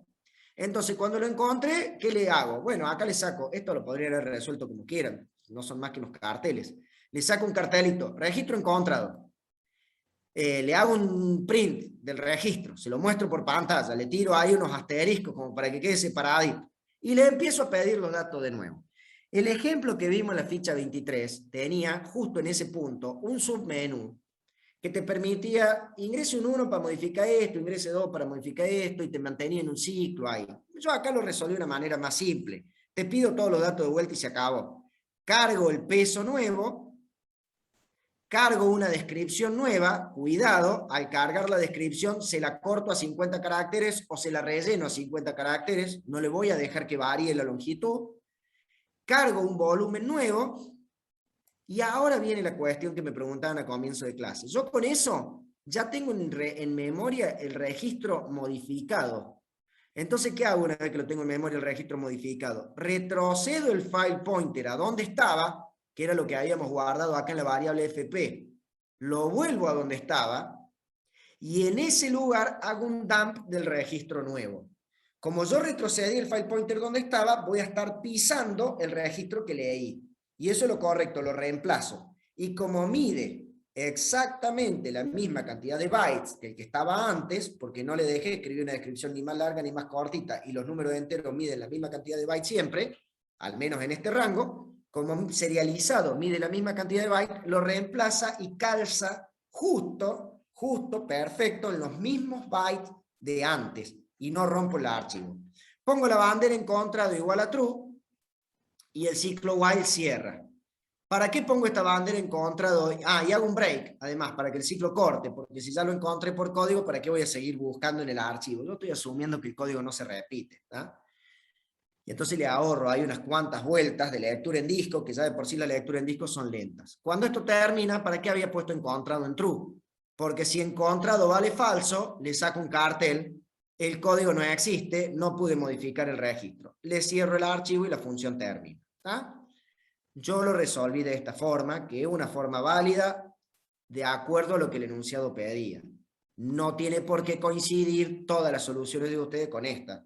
Entonces, cuando lo encontré, ¿qué le hago? Bueno, acá le saco, esto lo podría haber resuelto como quieran, no son más que unos carteles. Le saco un cartelito, registro encontrado. Le hago un print del registro, se lo muestro por pantalla, le tiro ahí unos asteriscos como para que quede separadito. Y le empiezo a pedir los datos de nuevo. El ejemplo que vimos en la ficha 23 tenía justo en ese punto un submenú que te permitía, ingrese un 1 para modificar esto, ingrese 2 para modificar esto, y te mantenía en un ciclo ahí. Yo acá lo resolví de una manera más simple. Te pido todos los datos de vuelta y se acabó. Cargo el peso nuevo, cargo una descripción nueva, cuidado, al cargar la descripción se la corto a 50 caracteres o se la relleno a 50 caracteres, no le voy a dejar que varíe la longitud. Cargo un volumen nuevo. Y ahora viene la cuestión que me preguntaban a comienzo de clase. Yo con eso ya tengo en memoria el registro modificado. Entonces, ¿qué hago una vez que lo tengo en memoria el registro modificado? Retrocedo el file pointer a donde estaba, que era lo que habíamos guardado acá en la variable fp. Lo vuelvo a donde estaba y en ese lugar hago un dump del registro nuevo. Como yo retrocedí el file pointer donde estaba, voy a estar pisando el registro que leí. Y eso es lo correcto, lo reemplazo. Y como mide exactamente la misma cantidad de bytes que el que estaba antes, porque no le dejé escribir una descripción ni más larga ni más cortita, y los números enteros miden la misma cantidad de bytes siempre, al menos en este rango, como serializado mide la misma cantidad de bytes, lo reemplaza y calza justo, perfecto, en los mismos bytes de antes, y no rompo el archivo. Pongo la bandera encontrado igual a true, y el ciclo while cierra. ¿Para qué pongo esta bandera encontrado? Y hago un break, además, para que el ciclo corte, porque si ya lo encontré por código, ¿para qué voy a seguir buscando en el archivo? Yo estoy asumiendo que el código no se repite, ¿no? Y entonces le ahorro, hay unas cuantas vueltas de lectura en disco, que ya de por sí la lectura en disco son lentas. Cuando esto termina, ¿para qué había puesto encontrado en true? Porque si encontrado vale falso, le saco un cartel, el código no existe, no pude modificar el registro. Le cierro el archivo y la función termina. ¿Tá? Yo lo resolví de esta forma, que es una forma válida de acuerdo a lo que el enunciado pedía. No tiene por qué coincidir todas las soluciones de ustedes con esta.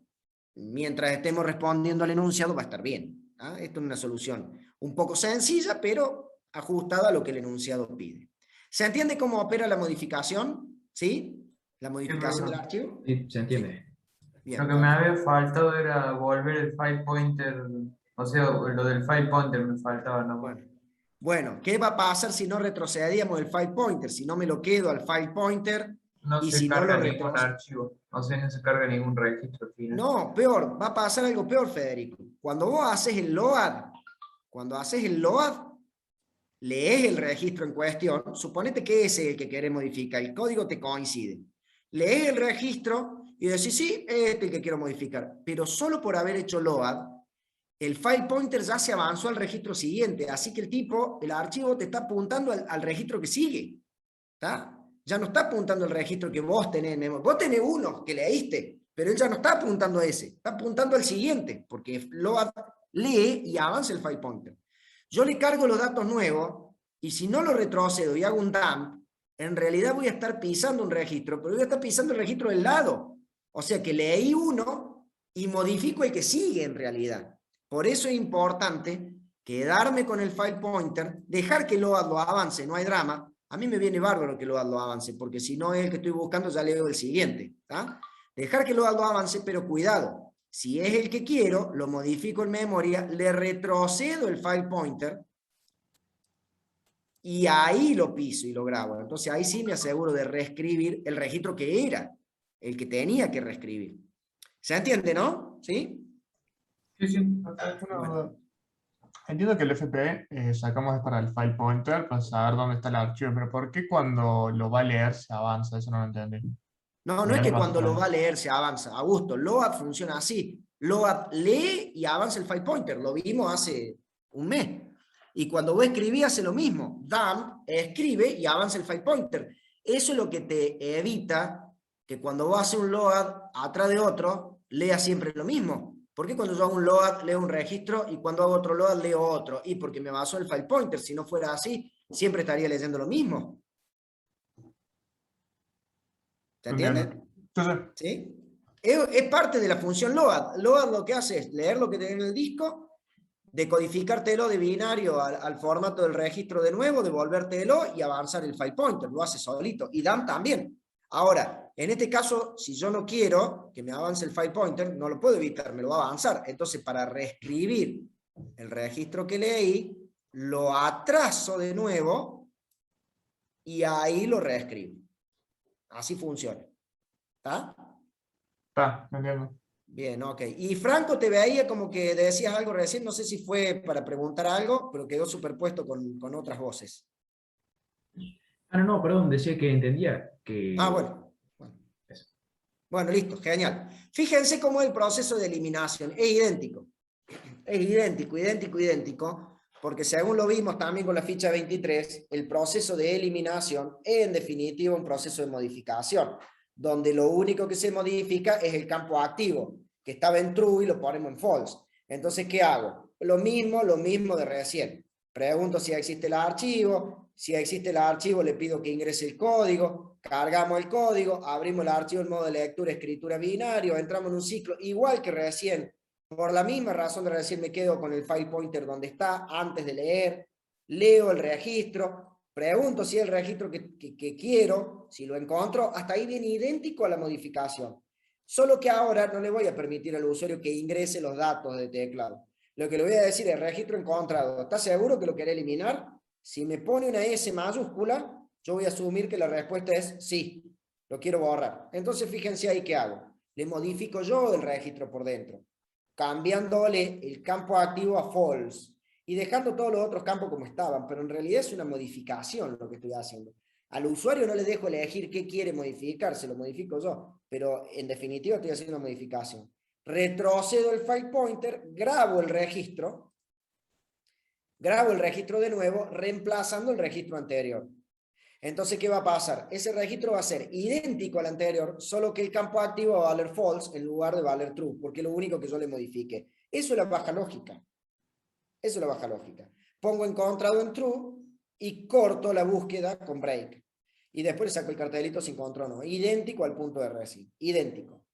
mientras estemos respondiendo al enunciado va a estar bien. ¿Ah? Esto es una solución un poco sencilla, pero ajustada a lo que el enunciado pide. ¿Se entiende cómo opera la modificación? ¿Sí? La modificación del profesor. archivo. Sí, se entiende. Bien, Lo que me había faltado era volver el file pointer, o sea, lo del file pointer me faltaba, ¿no? Bueno, ¿qué va a pasar si no retrocedíamos el file pointer? Si no me lo quedo al file pointer No y se si no lo carga ningún retrocedo. archivo, o sea, no se carga ningún registro al final. No, peor, va a pasar algo peor, Federico. Cuando vos haces el load, lees el registro en cuestión, suponete que ese es el que querés modificar, el código te coincide. Lees el registro y decís, sí, este es el que quiero modificar, pero solo por haber hecho load, el file pointer ya se avanzó al registro siguiente, así que el archivo te está apuntando al registro que sigue. ¿Está? Ya no está apuntando al registro que vos tenés. Vos tenés uno que leíste, pero él ya no está apuntando a ese, está apuntando al siguiente, porque load lee y avanza el file pointer. Yo le cargo los datos nuevos y si no lo retrocedo y hago un dump, en realidad voy a estar pisando un registro, pero voy a estar pisando el registro del lado. O sea que leí uno y modifico el que sigue en realidad. Por eso es importante quedarme con el file pointer, dejar que load lo avance, no hay drama. A mí me viene bárbaro que load lo avance, porque si no es el que estoy buscando, ya leo el siguiente. ¿Tá? Dejar que load lo avance, pero cuidado. Si es el que quiero, lo modifico en memoria, le retrocedo el file pointer y ahí lo piso y lo grabo. Entonces ahí sí me aseguro de reescribir el registro que era, el que tenía que reescribir. ¿Se entiende, no? ¿Sí? Sí, sí. Una Bueno. duda. Entiendo que el FP sacamos para el file pointer para saber dónde está el archivo, pero ¿por qué cuando lo va a leer se avanza? Eso no lo entendí. No, no es que cuando lo va a leer se avanza. Augusto, load funciona así. Load lee y avanza el file pointer. Lo vimos hace un mes. Y cuando vos escribís hace lo mismo. Dump escribe y avanza el file pointer. Eso es lo que te evita que cuando vos haces un load atrás de otro, lea siempre lo mismo. ¿Por qué cuando yo hago un load leo un registro y cuando hago otro load leo otro? Y porque me basó el file pointer. Si no fuera así, siempre estaría leyendo lo mismo. ¿Se entiende? Entonces, ¿Sí? Es parte de la función load. Load lo que hace es leer lo que tiene en el disco, decodificártelo de binario al formato del registro de nuevo, devolvértelo y avanzar el file pointer. Lo hace solito. Y dump también. Ahora, en este caso, si yo no quiero que me avance el file pointer, no lo puedo evitar, me lo va a avanzar. Entonces, para reescribir el registro que leí, lo atraso de nuevo y ahí lo reescribo. Así funciona. ¿Está? está, entiendo. Bien, ok. Y Franco, te veía como que decías algo recién, no sé si fue para preguntar algo, pero quedó superpuesto con otras voces. Ah, no, perdón, decía que entendía que... Ah, bueno. Eso. Bueno, listo, genial. Fíjense cómo el proceso de eliminación es idéntico. Es idéntico, idéntico, idéntico, porque según lo vimos también con la ficha 23, el proceso de eliminación es en definitiva un proceso de modificación, donde lo único que se modifica es el campo activo, que estaba en true y lo ponemos en false. Entonces, ¿qué hago? Lo mismo de recién. Pregunto si existe el archivo, si existe el archivo le pido que ingrese el código, cargamos el código, abrimos el archivo en modo de lectura, escritura binario, entramos en un ciclo igual que recién. Por la misma razón de recién me quedo con el file pointer donde está, antes de leer, leo el registro, pregunto si es el registro que quiero, si lo encuentro, hasta ahí viene idéntico a la modificación. Solo que ahora no le voy a permitir al usuario que ingrese los datos de teclado. Lo que le voy a decir es registro encontrado. ¿Está seguro que lo quiere eliminar? Si me pone una S mayúscula, yo voy a asumir que la respuesta es sí, lo quiero borrar. Entonces fíjense ahí qué hago. Le modifico yo el registro por dentro, cambiándole el campo activo a false y dejando todos los otros campos como estaban, pero en realidad es una modificación lo que estoy haciendo. Al usuario no le dejo elegir qué quiere modificar, se lo modifico yo, pero en definitiva estoy haciendo una modificación. Retrocedo el file pointer, grabo el registro de nuevo, reemplazando el registro anterior. Entonces, ¿qué va a pasar? Ese registro va a ser idéntico al anterior, solo que el campo activo va a valer false en lugar de valer true, porque es lo único que yo le modifique. Eso es la baja lógica. Eso es la baja lógica. Pongo encontrado en true y corto la búsqueda con break. Y después le saco el cartelito si encontró o no. Idéntico al punto de recién. Idéntico.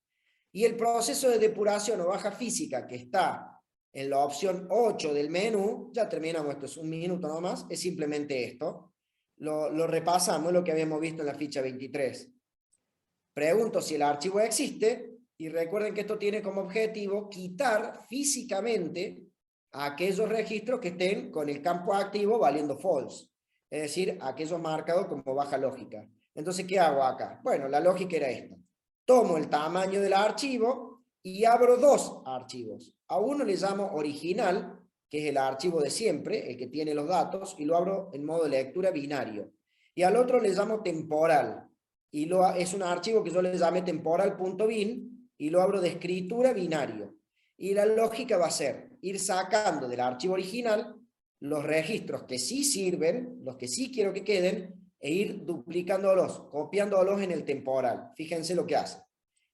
Y el proceso de depuración o baja física que está en la opción 8 del menú, ya terminamos, esto es un minuto nomás, es simplemente esto. Lo repasamos, lo que habíamos visto en la ficha 23. Pregunto si el archivo existe, y recuerden que esto tiene como objetivo quitar físicamente a aquellos registros que estén con el campo activo valiendo false, es decir, aquellos marcados como baja lógica. Entonces, ¿qué hago acá? Bueno, la lógica era esta. Tomo el tamaño del archivo y abro dos archivos. A uno le llamo original, que es el archivo de siempre, el que tiene los datos, y lo abro en modo de lectura binario. Y al otro le llamo temporal, y es un archivo que yo le llamé temporal.bin, y lo abro de escritura binario. Y la lógica va a ser ir sacando del archivo original los registros que sí sirven, los que sí quiero que queden, e ir duplicándolos, copiándolos en el temporal. Fíjense lo que hace.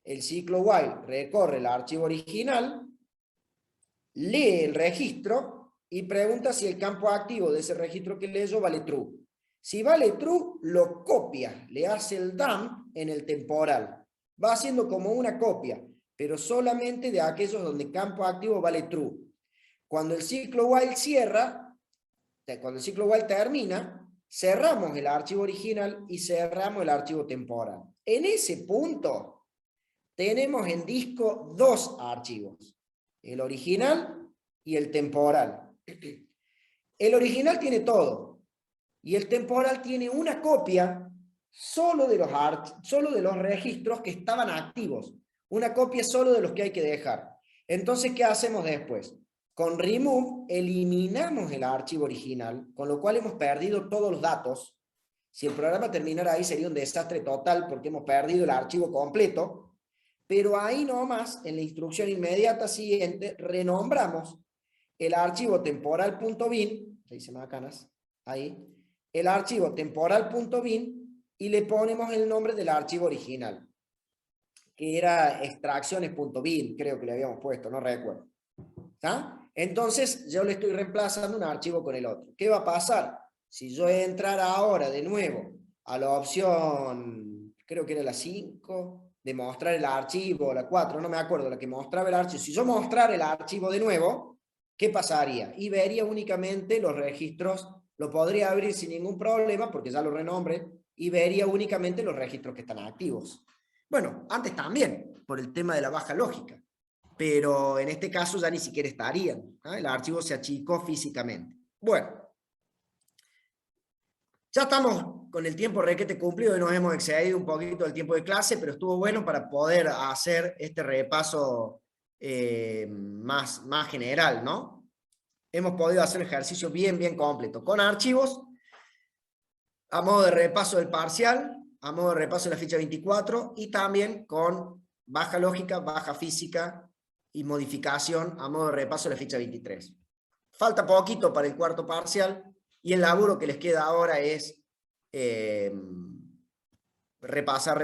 El ciclo while recorre el archivo original, lee el registro y pregunta si el campo activo de ese registro que leyó vale true. Si vale true, lo copia, le hace el dump en el temporal. Va haciendo como una copia, pero solamente de aquellos donde campo activo vale true. Cuando el ciclo while cierra, cuando el ciclo while termina, cerramos el archivo original y cerramos el archivo temporal. En ese punto, tenemos en disco dos archivos, el original y el temporal. El original tiene todo, y el temporal tiene una copia solo de los registros que estaban activos, una copia solo de los que hay que dejar. Entonces, ¿qué hacemos después? Con remove eliminamos el archivo original, con lo cual hemos perdido todos los datos. Si el programa terminara ahí sería un desastre total porque hemos perdido el archivo completo, pero ahí nomás, en la instrucción inmediata siguiente, renombramos el archivo temporal.bin, se dice macanas, ahí, el archivo temporal.bin, y le ponemos el nombre del archivo original, que era extracciones.bin, creo que le habíamos puesto, no recuerdo. ¿Está? Entonces yo le estoy reemplazando un archivo con el otro. ¿Qué va a pasar? Si yo entrara ahora de nuevo a la opción, creo que era la 5, de mostrar el archivo, la 4, no me acuerdo, la que mostraba el archivo. Si yo mostrara el archivo de nuevo, ¿qué pasaría? Y vería únicamente los registros, lo podría abrir sin ningún problema porque ya lo renombré, y vería únicamente los registros que están activos. Bueno, antes también, por el tema de la baja lógica, pero en este caso ya ni siquiera estarían, ¿eh? El archivo se achicó físicamente. Bueno, ya estamos con el tiempo requete cumplido y nos hemos excedido un poquito del tiempo de clase, pero estuvo bueno para poder hacer este repaso más general, ¿no? Hemos podido hacer un ejercicio bien completo, con archivos, a modo de repaso del parcial, a modo de repaso de la ficha 24, y también con baja lógica, baja física y modificación a modo de repaso de la ficha 23. Falta poquito para el cuarto parcial, y el laburo que les queda ahora es repasar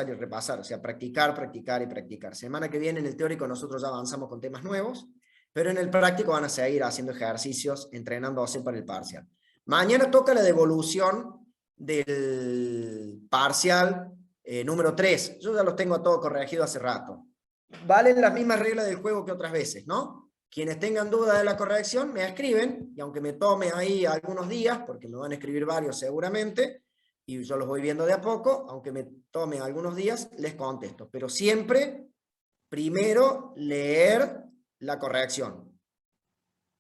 y repasar, o sea, practicar y practicar. Semana que viene en el teórico nosotros ya avanzamos con temas nuevos, pero en el práctico van a seguir haciendo ejercicios, entrenándose para el parcial. Mañana toca la devolución del parcial número 3. Yo ya los tengo todo corregido hace rato. Valen las mismas reglas del juego que otras veces, ¿no? Quienes tengan duda de la corrección me escriben, y aunque me tome ahí algunos días, porque me van a escribir varios seguramente, y yo los voy viendo de a poco, aunque me tome algunos días, les contesto. Pero siempre, primero, leer la corrección.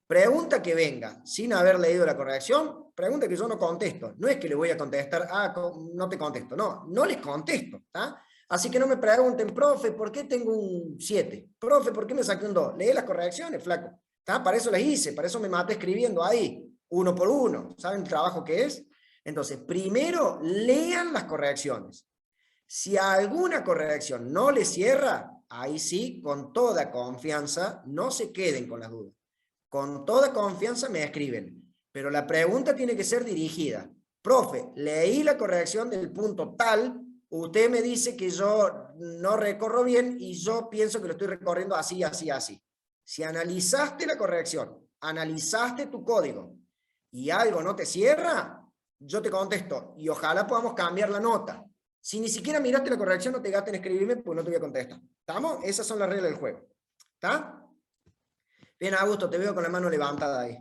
Pregunta que venga sin haber leído la corrección, pregunta que yo no contesto. No es que le voy a contestar, no te contesto. No les contesto. ¿Tá? Así que no me pregunten, profe, ¿por qué tengo un 7? Profe, ¿por qué me saqué un 2? Lee las correcciones, flaco. ¿Tá? Para eso las hice, para eso me maté escribiendo ahí, uno por uno. ¿Saben el trabajo que es? Entonces, primero lean las correcciones. Si alguna corrección no les cierra, ahí sí, con toda confianza, no se queden con las dudas. Con toda confianza me escriben. Pero la pregunta tiene que ser dirigida. Profe, leí la corrección del punto tal, usted me dice que yo no recorro bien y yo pienso que lo estoy recorriendo así. Si analizaste la corrección, analizaste tu código y algo no te cierra, yo te contesto y ojalá podamos cambiar la nota. Si ni siquiera miraste la corrección, no te gastes en escribirme porque no te voy a contestar. ¿Estamos? Esas son las reglas del juego. ¿Está? Bien, Augusto, te veo con la mano levantada ahí.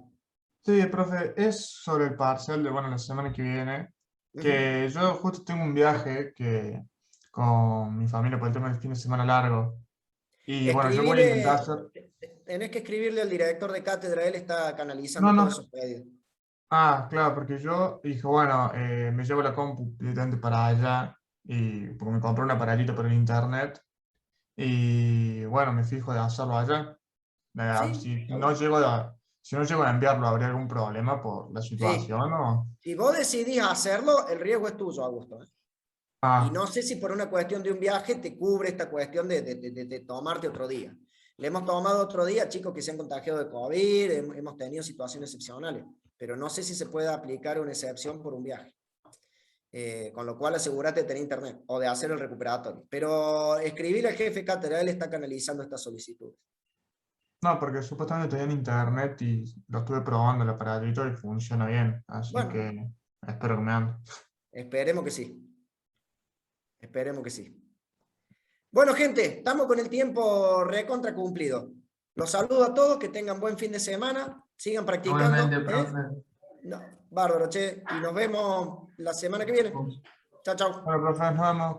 Sí, profe, es sobre el parcial de, bueno, la semana que viene, que yo justo tengo un viaje que con mi familia por el tema del fin de semana largo. Y bueno, yo voy a intentar hacer... Tenés que escribirle al director de cátedra, él está canalizando No, todos no. esos pedidos. Ah, claro, porque yo dije, bueno, me llevo la compu directamente para allá, y porque me compré un aparatito por el internet, y bueno, me fijo de hacerlo allá. Sí, Si no llego a enviarlo, ¿habría algún problema por la sí. situación o...? Si vos decidís hacerlo, el riesgo es tuyo, Augusto. ¿Eh? Y Ah, no sé si por una cuestión de un viaje te cubre esta cuestión de tomarte otro día. Le hemos tomado otro día chicos que se han contagiado de COVID, hemos tenido situaciones excepcionales, pero no sé si se puede aplicar una excepción por un viaje. Con lo cual asegúrate de tener internet o de hacer el recuperatorio. Pero escribirle al jefe cátedra, él está canalizando esta solicitud. no, porque supuestamente tenía internet y lo estuve probando el aparatito y funciona bien, así Bueno, que espero que me ande. esperemos que sí. Esperemos que sí. Bueno, gente, estamos con el tiempo recontra cumplido. Los saludo a todos, que tengan buen fin de semana, sigan practicando. Igualmente, profe. No, bárbaro, che, y nos vemos la semana que viene. Chao, chao. Bueno, profe, nos vemos.